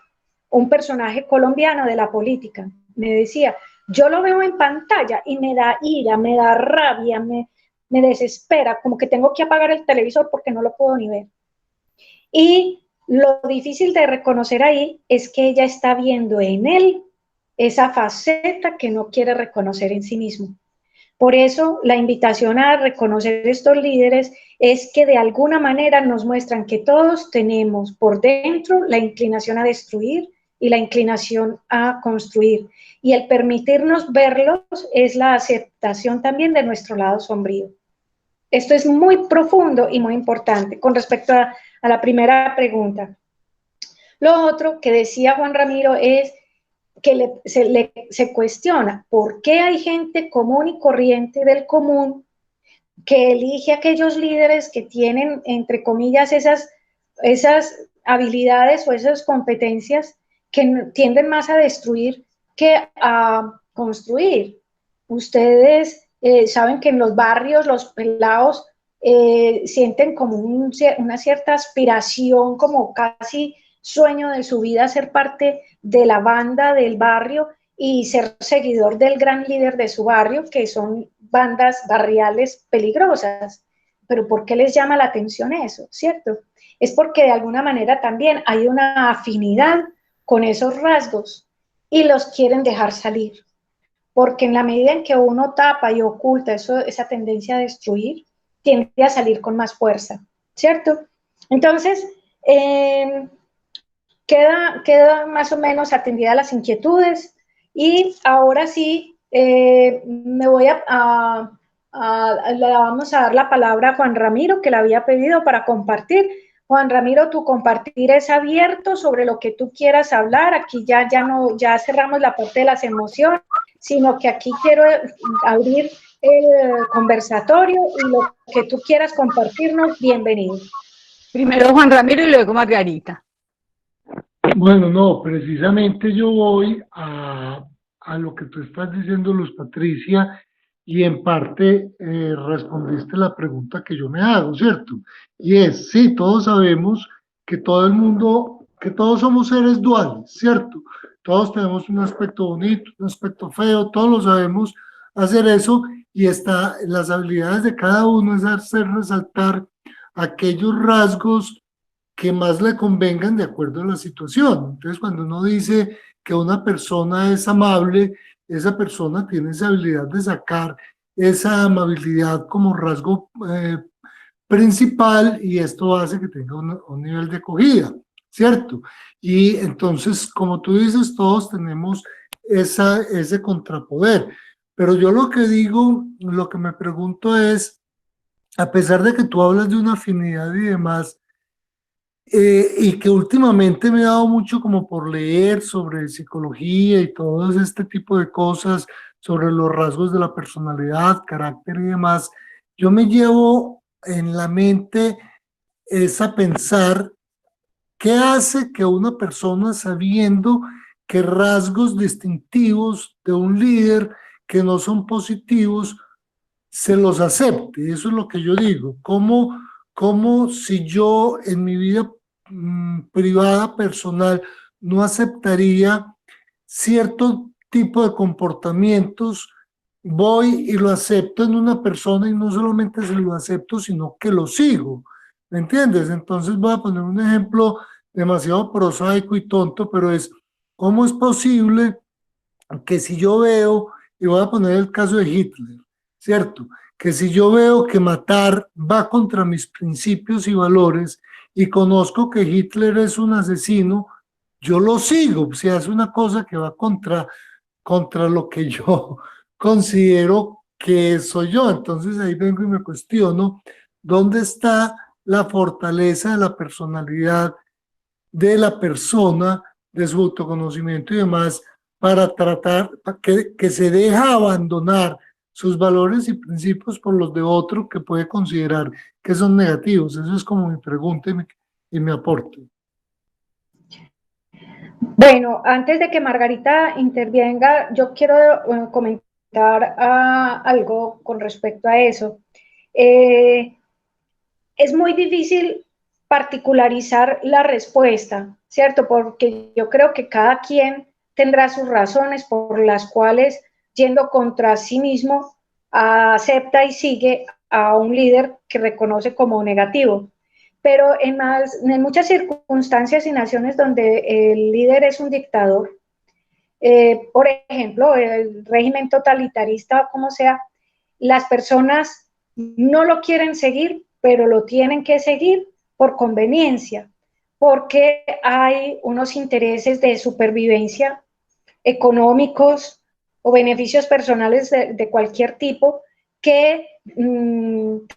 un personaje colombiano de la política. Me decía, yo lo veo en pantalla y me da ira, me da rabia, me desespera, como que tengo que apagar el televisor porque no lo puedo ni ver. Y lo difícil de reconocer ahí es que ella está viendo en él esa faceta que no quiere reconocer en sí mismo. Por eso la invitación a reconocer estos líderes es que de alguna manera nos muestran que todos tenemos por dentro la inclinación a destruir y la inclinación a construir. Y el permitirnos verlos es la aceptación también de nuestro lado sombrío. Esto es muy profundo y muy importante con respecto a la primera pregunta. Lo otro que decía Juan Ramiro es que se cuestiona por qué hay gente común y corriente del común que elige a aquellos líderes que tienen, entre comillas, esas habilidades o esas competencias que tienden más a destruir que a construir. Ustedes saben que en los barrios los pelados sienten como una cierta aspiración, como casi sueño de su vida, ser parte de la banda del barrio y ser seguidor del gran líder de su barrio, que son bandas barriales peligrosas. Pero ¿por qué les llama la atención eso? ¿Cierto? Es porque de alguna manera también hay una afinidad con esos rasgos y los quieren dejar salir. Porque en la medida en que uno tapa y oculta esa tendencia a destruir, tiende a salir con más fuerza, ¿cierto? Entonces, queda más o menos atendida las inquietudes. Y ahora sí, me voy le vamos a dar la palabra a Juan Ramiro, que le había pedido para compartir. Juan Ramiro, tu compartir es abierto sobre lo que tú quieras hablar. Aquí ya cerramos la parte de las emociones, sino que aquí quiero abrir el conversatorio y lo que tú quieras compartirnos, bienvenido. Primero Juan Ramiro y luego Margarita. Bueno, no, precisamente yo voy a lo que tú estás diciendo, Luz Patricia, y en parte respondiste la pregunta que yo me hago, ¿cierto? Y es, sí, todos sabemos que todo el mundo, que todos somos seres duales, ¿cierto? Todos tenemos un aspecto bonito, un aspecto feo, todos lo sabemos hacer eso, y las habilidades de cada uno es hacer resaltar aquellos rasgos que más le convengan de acuerdo a la situación. Entonces, cuando uno dice que una persona es amable, esa persona tiene esa habilidad de sacar esa amabilidad como rasgo principal, y esto hace que tenga un nivel de acogida, ¿cierto? Y entonces, como tú dices, todos tenemos ese contrapoder. Pero yo lo que digo, lo que me pregunto es, a pesar de que tú hablas de una afinidad y demás, y que últimamente me he dado mucho como por leer sobre psicología y todo este tipo de cosas, sobre los rasgos de la personalidad, carácter y demás, yo me llevo en la mente es a pensar qué hace que una persona, sabiendo que rasgos distintivos de un líder que no son positivos, se los acepte. Eso es lo que yo digo. ¿Cómo si yo en mi vida privada, personal, no aceptaría cierto tipo de comportamientos, voy y lo acepto en una persona, y no solamente se lo acepto, sino que lo sigo? ¿Me entiendes? Entonces voy a poner un ejemplo demasiado prosaico y tonto, pero es, ¿cómo es posible que si yo veo, y voy a poner el caso de Hitler, ¿cierto? Que si yo veo que matar va contra mis principios y valores, y conozco que Hitler es un asesino, yo lo sigo, si hace una cosa que va contra lo que yo considero que soy yo. Entonces ahí vengo y me cuestiono, ¿dónde está la fortaleza de la personalidad de la persona, de su autoconocimiento y demás, para tratar que se deja abandonar sus valores y principios por los de otro que puede considerar que son negativos? Eso es como mi pregunta y mi aporte. Bueno, antes de que Margarita intervenga, yo quiero comentar algo con respecto a eso. Es muy difícil particularizar la respuesta, ¿cierto? Porque yo creo que cada quien tendrá sus razones por las cuales, yendo contra sí mismo, acepta y sigue a un líder que reconoce como negativo. Pero en muchas circunstancias y naciones donde el líder es un dictador, por ejemplo, el régimen totalitarista, como sea, las personas no lo quieren seguir, pero lo tienen que seguir por conveniencia, porque hay unos intereses de supervivencia económicos o beneficios personales de cualquier tipo que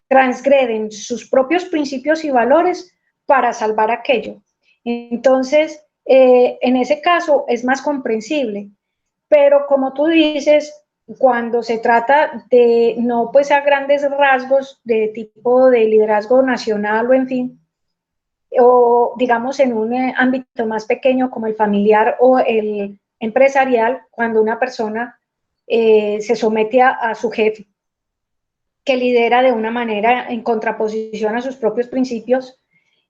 transgreden sus propios principios y valores para salvar aquello. Entonces, en ese caso es más comprensible, pero como tú dices, cuando se trata de, no pues a grandes rasgos de tipo de liderazgo nacional o en fin, o digamos en un ámbito más pequeño como el familiar o el empresarial, cuando una persona se somete a su jefe, que lidera de una manera en contraposición a sus propios principios,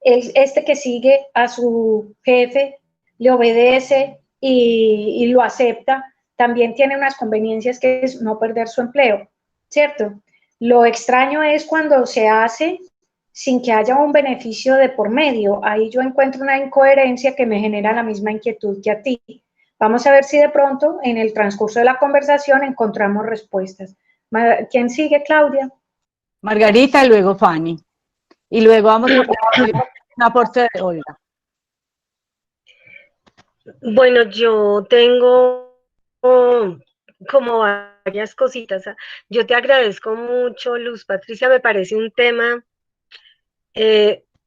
este que sigue a su jefe, le obedece y lo acepta, también tiene unas conveniencias que es no perder su empleo, ¿cierto? Lo extraño es cuando se hace sin que haya un beneficio de por medio. Ahí yo encuentro una incoherencia que me genera la misma inquietud que a ti. Vamos a ver si de pronto en el transcurso de la conversación encontramos respuestas. ¿Quién sigue, Claudia? Margarita y luego Fanny. Y luego vamos a ver un aporte de Olga. Bueno, yo tengo como varias cositas. Yo te agradezco mucho, Luz Patricia, me parece un tema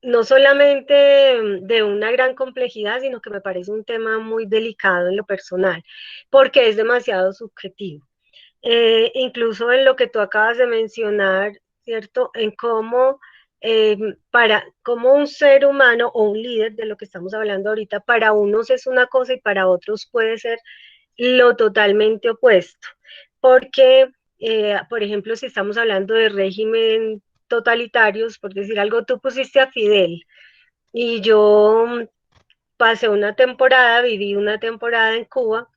no solamente de una gran complejidad, sino que me parece un tema muy delicado en lo personal, porque es demasiado subjetivo. Incluso en lo que tú acabas de mencionar, ¿cierto? En cómo, cómo un ser humano o un líder, de lo que estamos hablando ahorita, para unos es una cosa y para otros puede ser lo totalmente opuesto. Porque, por ejemplo, si estamos hablando de régimen totalitarios, por decir algo, tú pusiste a Fidel y yo pasé una temporada, viví una temporada en Cuba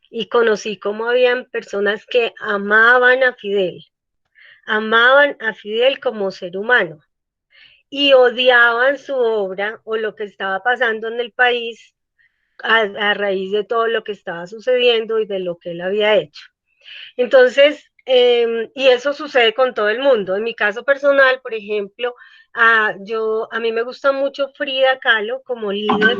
y conocí cómo habían personas que amaban a Fidel como ser humano y odiaban su obra o lo que estaba pasando en el país a raíz de todo lo que estaba sucediendo y de lo que él había hecho. Entonces, y eso sucede con todo el mundo. En mi caso personal, por ejemplo, a mí me gusta mucho Frida Kahlo como líder,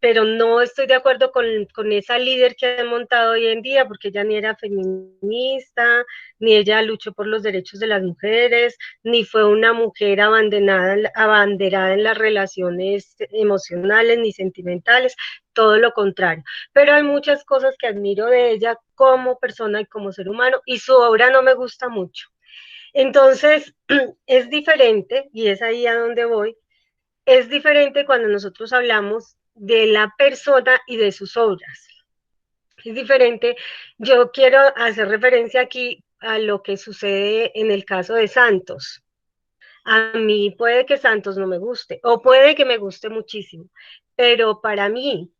pero no estoy de acuerdo con esa líder que ha montado hoy en día, porque ella ni era feminista, ni ella luchó por los derechos de las mujeres, ni fue una mujer abanderada en las relaciones emocionales ni sentimentales, todo lo contrario. Pero hay muchas cosas que admiro de ella como persona y como ser humano, y su obra no me gusta mucho. Entonces, es diferente, y es ahí a donde voy, es diferente cuando nosotros hablamos de la persona y de sus obras. Es diferente. Yo quiero hacer referencia aquí a lo que sucede en el caso de Santos. A mí puede que Santos no me guste, o puede que me guste muchísimo, pero para mí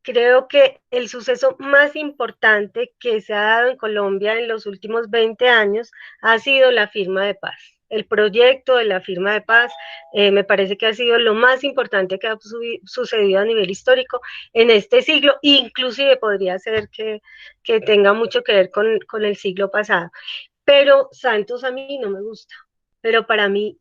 creo que el suceso más importante que se ha dado en Colombia en los últimos 20 años ha sido la firma de paz. El proyecto de la firma de paz me parece que ha sido lo más importante que ha sucedido a nivel histórico en este siglo, inclusive podría ser que tenga mucho que ver con el siglo pasado. Pero Santos a mí no me gusta, pero para mí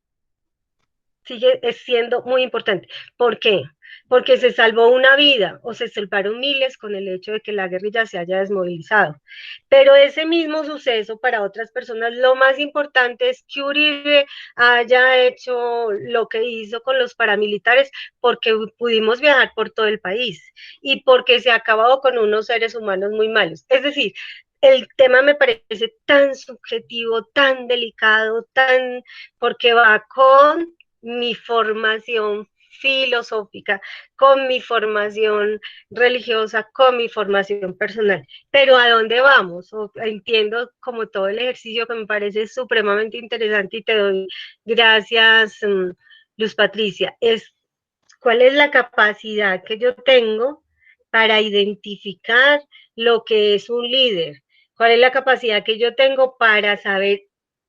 sigue siendo muy importante. ¿Por qué? Porque se salvó una vida o se salvaron miles con el hecho de que la guerrilla se haya desmovilizado. Pero ese mismo suceso para otras personas, lo más importante es que Uribe haya hecho lo que hizo con los paramilitares porque pudimos viajar por todo el país y porque se ha acabado con unos seres humanos muy malos. Es decir, el tema me parece tan subjetivo, tan delicado, porque va con mi formación filosófica, con mi formación religiosa, con mi formación personal. Pero ¿a dónde vamos? Entiendo como todo el ejercicio que me parece supremamente interesante y te doy gracias, Luz Patricia. ¿Cuál es la capacidad que yo tengo para identificar lo que es un líder? ¿Cuál es la capacidad que yo tengo para saber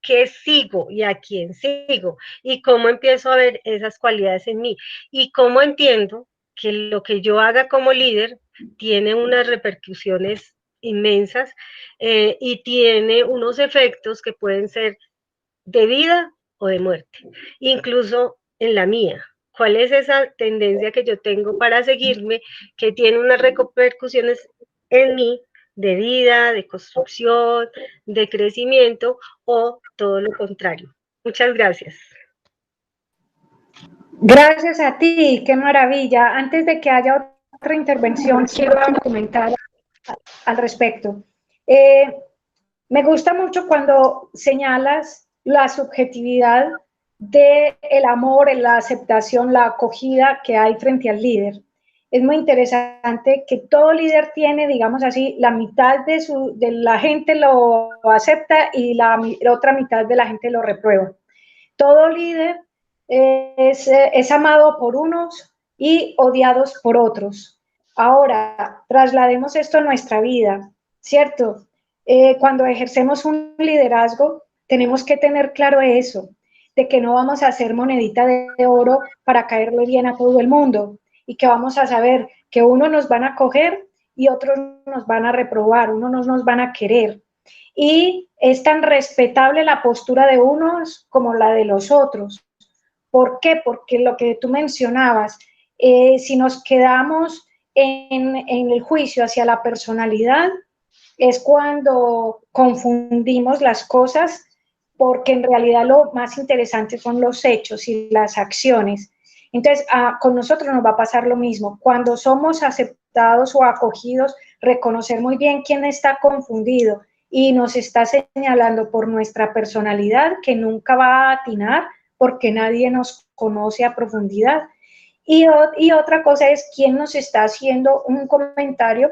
qué sigo y a quién sigo? Y cómo empiezo a ver esas cualidades en mí. Y cómo entiendo que lo que yo haga como líder tiene unas repercusiones inmensas y tiene unos efectos que pueden ser de vida o de muerte, incluso en la mía. ¿Cuál es esa tendencia que yo tengo para seguirme que tiene unas repercusiones en mí de vida, de construcción, de crecimiento o todo lo contrario? Muchas gracias. Gracias a ti, qué maravilla. Antes de que haya otra intervención, quiero comentar al respecto. Me gusta mucho cuando señalas la subjetividad del amor, la aceptación, la acogida que hay frente al líder. Es muy interesante que todo líder tiene, digamos así, la mitad de la gente lo acepta y la otra mitad de la gente lo reprueba. Todo líder es amado por unos y odiados por otros. Ahora, traslademos esto a nuestra vida, ¿cierto? Cuando ejercemos un liderazgo, tenemos que tener claro eso, de que no vamos a hacer monedita de oro para caerle bien a todo el mundo y que vamos a saber que unos nos van a coger y otros nos van a reprobar, unos nos van a querer. Y es tan respetable la postura de unos como la de los otros. ¿Por qué? Porque lo que tú mencionabas, si nos quedamos en el juicio hacia la personalidad es cuando confundimos las cosas, porque en realidad lo más interesante son los hechos y las acciones. Entonces, con nosotros nos va a pasar lo mismo. Cuando somos aceptados o acogidos, reconocer muy bien quién está confundido y nos está señalando por nuestra personalidad, que nunca va a atinar porque nadie nos conoce a profundidad. Y otra cosa es quién nos está haciendo un comentario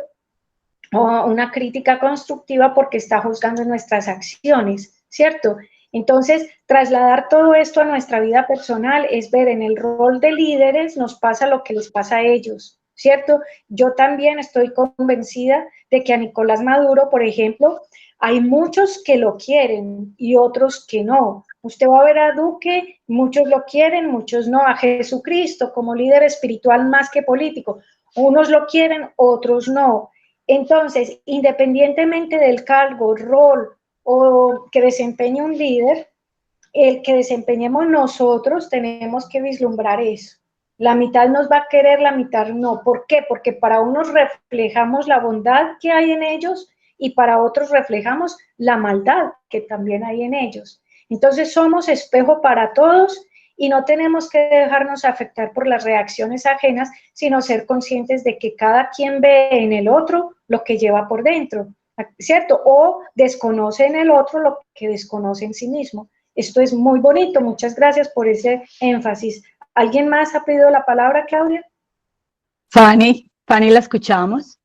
o una crítica constructiva porque está juzgando nuestras acciones, ¿cierto? Entonces, trasladar todo esto a nuestra vida personal es ver en el rol de líderes nos pasa lo que les pasa a ellos, ¿cierto? Yo también estoy convencida de que a Nicolás Maduro, por ejemplo, hay muchos que lo quieren y otros que no. Usted va a ver a Duque, muchos lo quieren, muchos no. A Jesucristo como líder espiritual más que político. Unos lo quieren, otros no. Entonces, independientemente del cargo, rol o que desempeñe un líder, el que desempeñemos nosotros tenemos que vislumbrar eso. La mitad nos va a querer, la mitad no. ¿Por qué? Porque para unos reflejamos la bondad que hay en ellos y para otros reflejamos la maldad que también hay en ellos. Entonces somos espejo para todos y no tenemos que dejarnos afectar por las reacciones ajenas, sino ser conscientes de que cada quien ve en el otro lo que lleva por dentro, ¿cierto? O desconoce en el otro lo que desconoce en sí mismo. Esto es muy bonito, muchas gracias por ese énfasis. ¿Alguien más ha pedido la palabra, Claudia? Fanny, la escuchamos.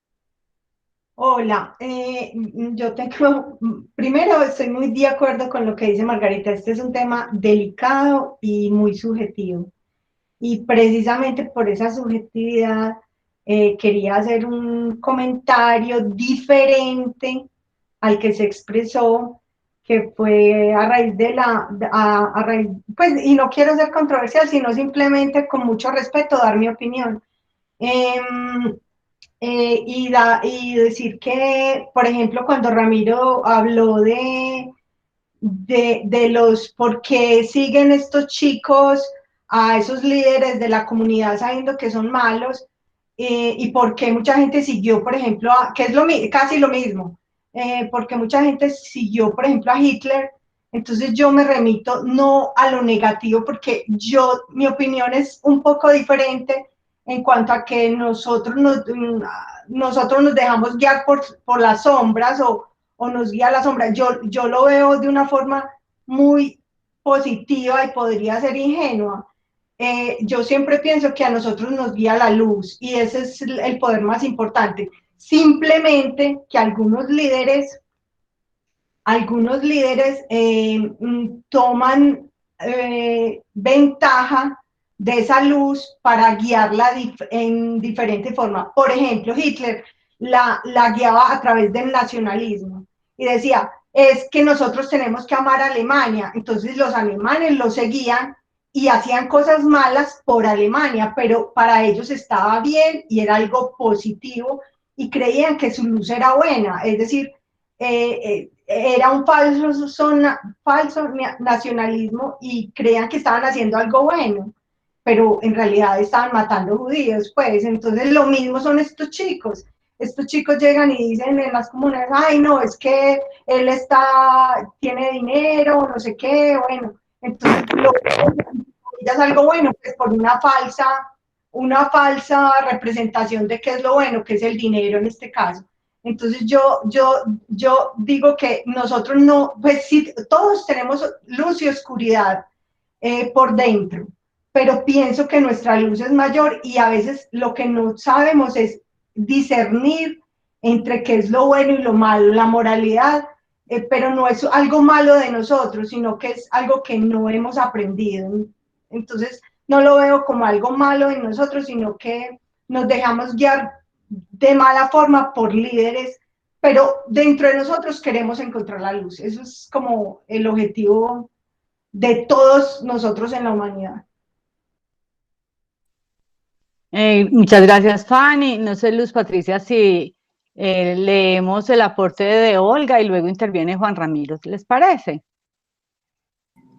Hola, yo tengo, primero estoy muy de acuerdo con lo que dice Margarita, este es un tema delicado y muy subjetivo, y precisamente por esa subjetividad quería hacer un comentario diferente al que se expresó, que fue a raíz de a raíz, pues, y no quiero ser controversial, sino simplemente con mucho respeto dar mi opinión. Y decir que, por ejemplo, cuando Ramiro habló de los por qué siguen estos chicos a esos líderes de la comunidad sabiendo que son malos, y por qué mucha gente siguió, por ejemplo, que es casi lo mismo, porque mucha gente siguió, por ejemplo, a Hitler. Entonces yo me remito no a lo negativo, porque mi opinión es un poco diferente en cuanto a que nosotros nos dejamos guiar por las sombras o nos guía la sombra. Yo lo veo de una forma muy positiva y podría ser ingenua. Yo siempre pienso que a nosotros nos guía la luz y ese es el poder más importante. Simplemente que algunos líderes toman ventaja de esa luz para guiarla en diferente forma. Por ejemplo, Hitler la guiaba a través del nacionalismo y decía, es que nosotros tenemos que amar a Alemania. Entonces los alemanes lo seguían y hacían cosas malas por Alemania, pero para ellos estaba bien y era algo positivo y creían que su luz era buena. Es decir, era un falso nacionalismo y creían que estaban haciendo algo bueno, pero en realidad estaban matando judíos, pues. Entonces lo mismo son estos chicos. Estos chicos llegan y dicen en las comunidades, ay no, es que él tiene dinero, no sé qué, bueno, entonces ya es algo bueno, pues por una falsa representación de qué es lo bueno, que es el dinero en este caso. Entonces yo digo que nosotros no, pues sí, todos tenemos luz y oscuridad por dentro, pero pienso que nuestra luz es mayor y a veces lo que no sabemos es discernir entre qué es lo bueno y lo malo, la moralidad, pero no es algo malo de nosotros, sino que es algo que no hemos aprendido. Entonces no lo veo como algo malo en nosotros, sino que nos dejamos guiar de mala forma por líderes, pero dentro de nosotros queremos encontrar la luz. Eso es como el objetivo de todos nosotros en la humanidad. Muchas gracias, Fanny. No sé, Luz Patricia, si leemos el aporte de Olga y luego interviene Juan Ramiro, ¿les parece?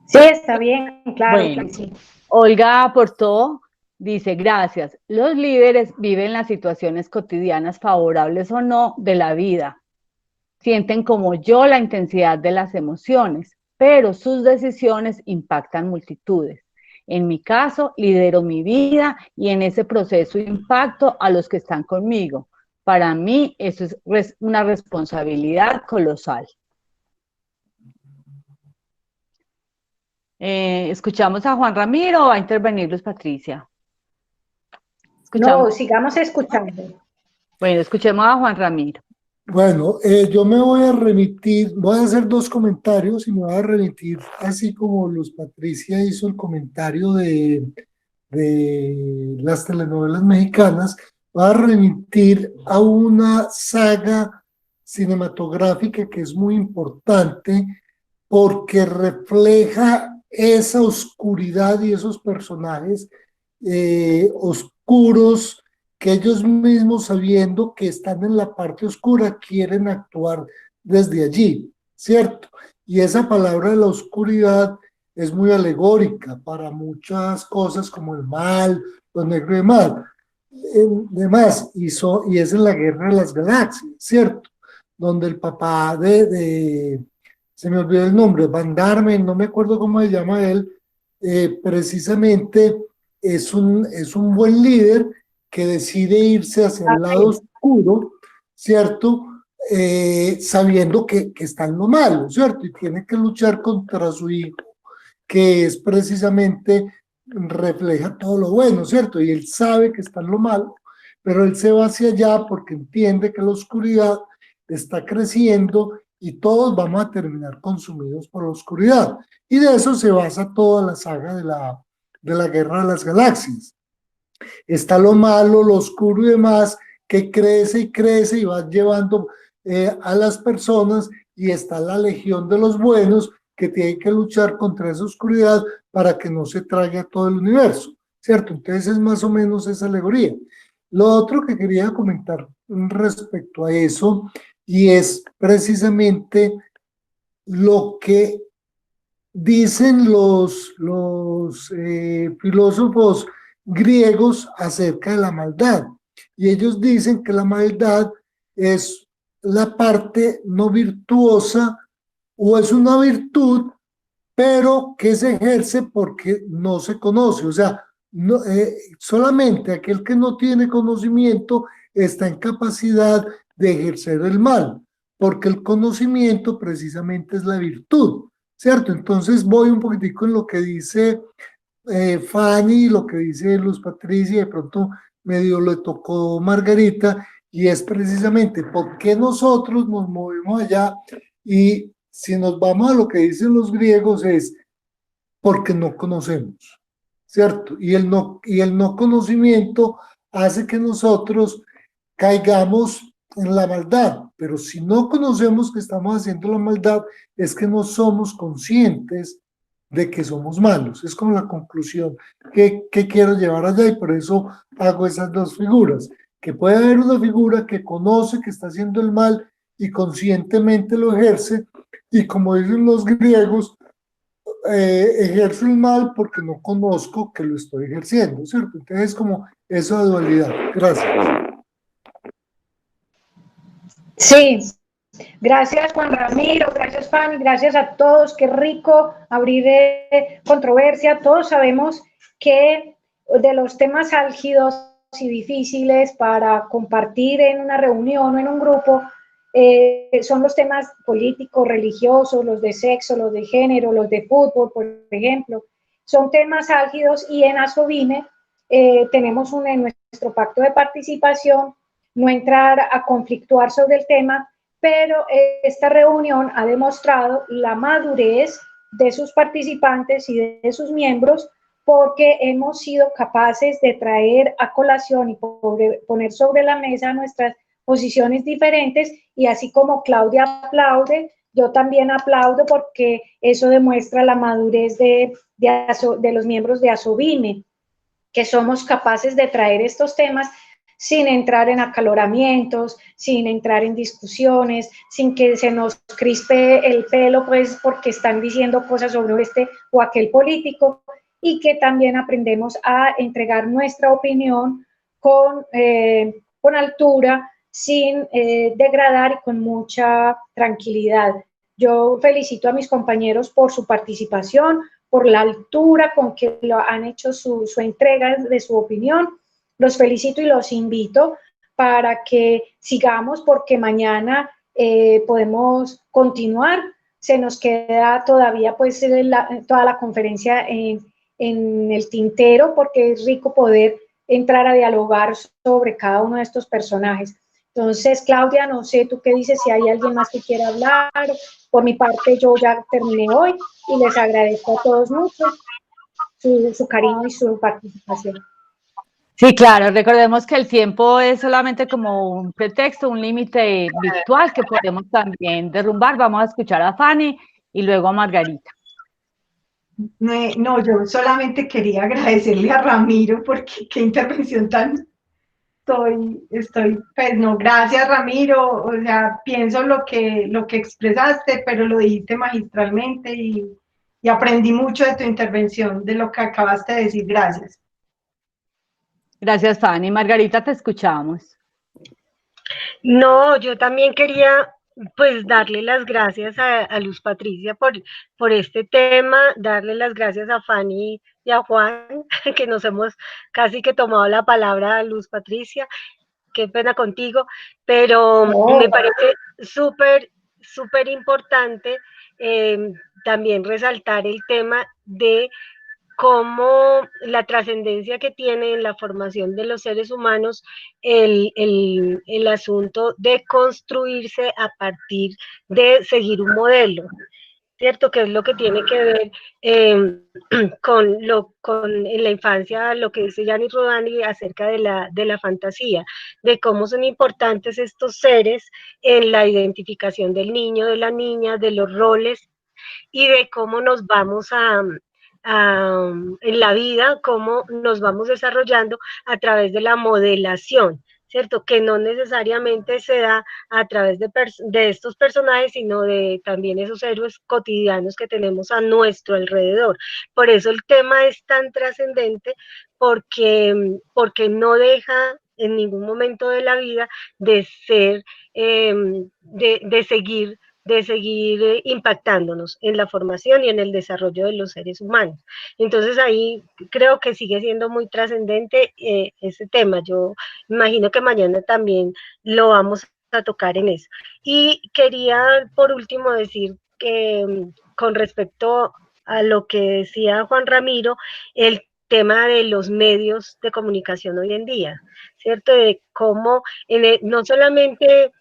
Sí, está bien, claro. Bueno, que sí. Olga aportó Dice, gracias. Los líderes viven las situaciones cotidianas, favorables o no, de la vida. Sienten como yo la intensidad de las emociones, pero sus decisiones impactan multitudes. En mi caso, lidero mi vida y en ese proceso impacto a los que están conmigo. Para mí, eso es una responsabilidad colosal. ¿Escuchamos a Juan Ramiro o va a intervenir Luz Patricia? No, sigamos escuchando. Bueno, escuchemos a Juan Ramiro. Bueno, yo me voy a remitir, voy a hacer dos comentarios y me voy a remitir, así como Luz Patricia hizo el comentario de las telenovelas mexicanas, voy a remitir a una saga cinematográfica que es muy importante porque refleja esa oscuridad y esos personajes oscuros que ellos mismos, sabiendo que están en la parte oscura, quieren actuar desde allí, ¿cierto? Y esa palabra de la oscuridad es muy alegórica para muchas cosas como el mal, lo negro y mal, demás, y es en la Guerra de las Galaxias, ¿cierto? Donde el papá se me olvidó el nombre, Van Damme, no me acuerdo cómo se llama él, precisamente es un buen líder que decide irse hacia el lado oscuro, ¿cierto? Sabiendo que está en lo malo, ¿cierto? Y tiene que luchar contra su hijo, que es precisamente, refleja todo lo bueno, ¿cierto? Y él sabe que está en lo malo, pero él se va hacia allá porque entiende que la oscuridad está creciendo y todos vamos a terminar consumidos por la oscuridad. Y de eso se basa toda la saga de la Guerra de las Galaxias. Está lo malo, lo oscuro y demás, que crece y crece y va llevando a las personas, y está la legión de los buenos que tienen que luchar contra esa oscuridad para que no se trague a todo el universo, ¿cierto? Entonces es más o menos esa alegoría. Lo otro que quería comentar respecto a eso, y es precisamente lo que dicen los filósofos griegos acerca de la maldad. Y ellos dicen que la maldad es la parte no virtuosa, o es una virtud, pero que se ejerce porque no se conoce. O sea, no, solamente aquel que no tiene conocimiento está en capacidad de ejercer el mal, porque el conocimiento precisamente es la virtud, ¿cierto? Entonces voy un poquitico en lo que dice Fanny, lo que dice Luz Patricia, y de pronto medio le tocó Margarita, y es precisamente por qué nosotros nos movemos allá. Y si nos vamos a lo que dicen los griegos, es porque no conocemos, ¿cierto? Y el no conocimiento hace que nosotros caigamos en la maldad, pero si no conocemos que estamos haciendo la maldad, es que no somos conscientes de que somos malos. Es como la conclusión que quiero llevar allá, y por eso hago esas dos figuras, que puede haber una figura que conoce que está haciendo el mal y conscientemente lo ejerce, y como dicen los griegos, ejerzo el mal porque no conozco que lo estoy ejerciendo, ¿cierto? Entonces es como esa dualidad. Gracias. Sí, gracias Juan Ramiro, gracias Fanny, gracias a todos. Qué rico abrir controversia. Todos sabemos que de los temas álgidos y difíciles para compartir en una reunión o en un grupo son los temas políticos, religiosos, los de sexo, los de género, los de fútbol, por ejemplo. Son temas álgidos, y en Asovime tenemos en nuestro pacto de participación no entrar a conflictuar sobre el tema, pero esta reunión ha demostrado la madurez de sus participantes y de sus miembros, porque hemos sido capaces de traer a colación y poner sobre la mesa nuestras posiciones diferentes, y así como Claudia aplaude, yo también aplaudo, porque eso demuestra la madurez de los miembros de Asovime, que somos capaces de traer estos temas sin entrar en acaloramientos, sin entrar en discusiones, sin que se nos crispe el pelo, pues porque están diciendo cosas sobre este o aquel político. y que también aprendemos a entregar nuestra opinión con altura, sin degradar y con mucha tranquilidad. Yo felicito a mis compañeros por su participación, por la altura con que lo han hecho su entrega de su opinión. Los felicito y los invito para que sigamos, porque mañana podemos continuar. Se nos queda todavía pues toda la conferencia en el tintero, porque es rico poder entrar a dialogar sobre cada uno de estos personajes. Entonces, Claudia, no sé, tú qué dices, si hay alguien más que quiera hablar. Por mi parte, yo ya terminé hoy y les agradezco a todos mucho su cariño y su participación. Sí, claro, recordemos que el tiempo es solamente como un pretexto, un límite virtual que podemos también derrumbar. Vamos a escuchar a Fanny y luego a Margarita. No, yo solamente quería agradecerle a Ramiro, porque qué intervención tan... pues no, gracias Ramiro, o sea, pienso lo que expresaste, pero lo dijiste magistralmente y aprendí mucho de tu intervención, de lo que acabaste de decir, gracias. Gracias, Fanny. Margarita, te escuchamos. No, yo también quería pues darle las gracias a Luz Patricia por este tema, darle las gracias a Fanny y a Juan, que nos hemos casi que tomado la palabra. Luz Patricia, qué pena contigo, pero me parece súper importante también resaltar el tema de cómo la trascendencia que tiene en la formación de los seres humanos el asunto de construirse a partir de seguir un modelo, ¿cierto? Que es lo que tiene que ver con en la infancia, lo que dice Gianni Rodani acerca de la fantasía, de cómo son importantes estos seres en la identificación del niño, de la niña, de los roles, y de cómo nos vamos en la vida, cómo nos vamos desarrollando a través de la modelación, ¿cierto? Que no necesariamente se da a través de estos personajes, sino de también esos héroes cotidianos que tenemos a nuestro alrededor. Por eso el tema es tan trascendente, porque no deja en ningún momento de la vida de ser, de seguir impactándonos en la formación y en el desarrollo de los seres humanos. Entonces ahí creo que sigue siendo muy trascendente ese tema. Yo imagino que mañana también lo vamos a tocar en eso. Y quería por último decir que con respecto a lo que decía Juan Ramiro, el tema de los medios de comunicación hoy en día, ¿cierto? De cómo no solamente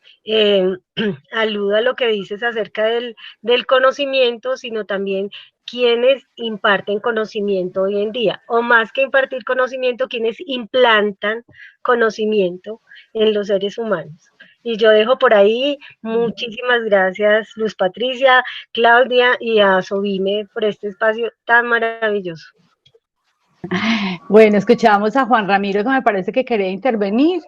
aluda a lo que dices acerca del conocimiento, sino también quienes imparten conocimiento hoy en día, o más que impartir conocimiento, quienes implantan conocimiento en los seres humanos. Y yo dejo por ahí, muchísimas gracias Luz Patricia, Claudia y a Sobime por este espacio tan maravilloso. Bueno, escuchamos a Juan Ramiro, que me parece que quería intervenir.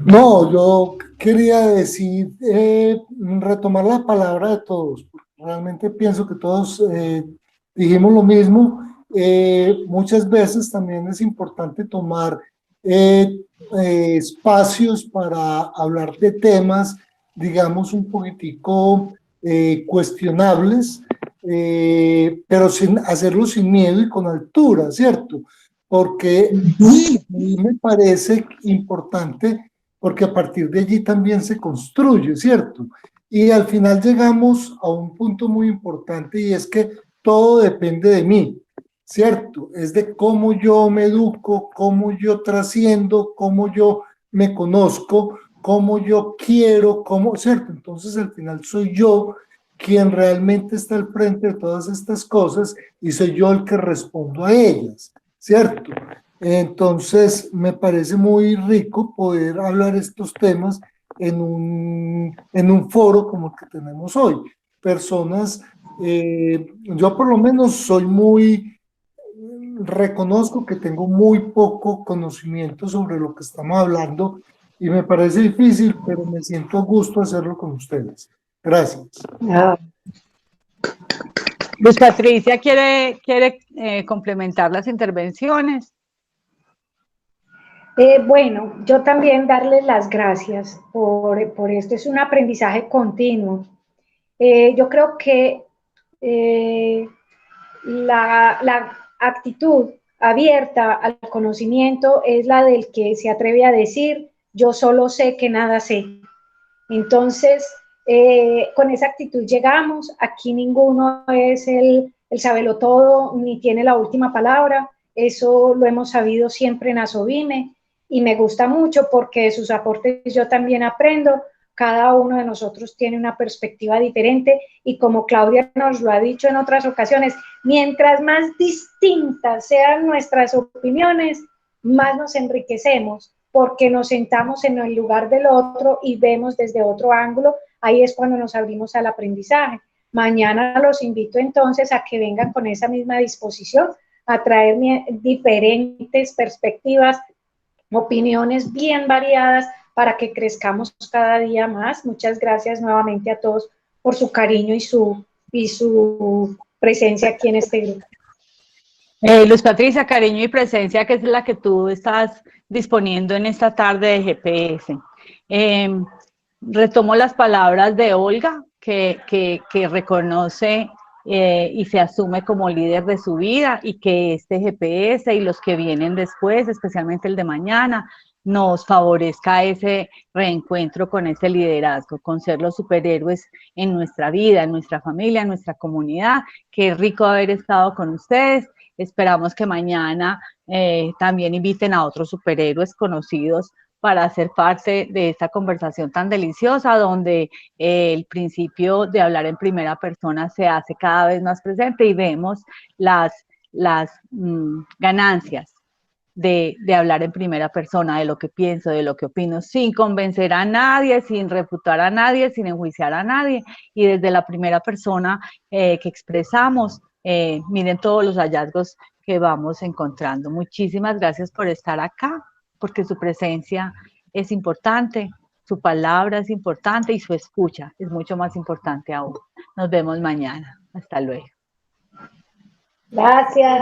No, yo quería decir, retomar la palabra de todos. Realmente pienso que todos dijimos lo mismo. Muchas veces también es importante tomar espacios para hablar de temas, digamos, un poquitico cuestionables, pero sin hacerlo sin miedo y con altura, ¿cierto? Porque a mí me parece importante, porque a partir de allí también se construye, ¿cierto? Y al final llegamos a un punto muy importante, y es que todo depende de mí, ¿cierto? Es de cómo yo me educo, cómo yo trasciendo, cómo yo me conozco, cómo yo quiero, cómo, ¿cierto? Entonces al final soy yo quien realmente está al frente de todas estas cosas, y soy yo el que respondo a ellas, ¿cierto? Entonces me parece muy rico poder hablar estos temas en un foro como el que tenemos hoy. Personas, yo por lo menos soy reconozco que tengo muy poco conocimiento sobre lo que estamos hablando, y me parece difícil, pero me siento a gusto hacerlo con ustedes. Gracias. Luz Patricia quiere complementar las intervenciones. Bueno, yo también darles las gracias por esto. Es un aprendizaje continuo. Yo creo que la actitud abierta al conocimiento es la del que se atreve a decir, yo solo sé que nada sé. Entonces, con esa actitud llegamos. Aquí ninguno es el sabelotodo ni tiene la última palabra. Eso lo hemos sabido siempre en Asovime y me gusta mucho porque de sus aportes yo también aprendo. Cada uno de nosotros tiene una perspectiva diferente y como Claudia nos lo ha dicho en otras ocasiones, mientras más distintas sean nuestras opiniones, más nos enriquecemos porque nos sentamos en el lugar del otro y vemos desde otro ángulo. Ahí es cuando nos abrimos al aprendizaje. Mañana los invito entonces a que vengan con esa misma disposición, a traer diferentes perspectivas, opiniones bien variadas para que crezcamos cada día más. Muchas gracias nuevamente a todos por su cariño y su presencia aquí en este grupo. Luz Patricia, cariño y presencia, que es la que tú estás disponiendo en esta tarde de GPS. Retomo las palabras de Olga, que reconoce y se asume como líder de su vida y que este GPS y los que vienen después, especialmente el de mañana, nos favorezca ese reencuentro con ese liderazgo, con ser los superhéroes en nuestra vida, en nuestra familia, en nuestra comunidad. Qué rico haber estado con ustedes. Esperamos que mañana también inviten a otros superhéroes conocidos para ser parte de esta conversación tan deliciosa, donde el principio de hablar en primera persona se hace cada vez más presente y vemos las ganancias de hablar en primera persona, de lo que pienso, de lo que opino, sin convencer a nadie, sin refutar a nadie, sin enjuiciar a nadie, y desde la primera persona que expresamos, miren todos los hallazgos que vamos encontrando. Muchísimas gracias por estar acá, porque su presencia es importante, su palabra es importante y su escucha es mucho más importante aún. Nos vemos mañana. Hasta luego. Gracias.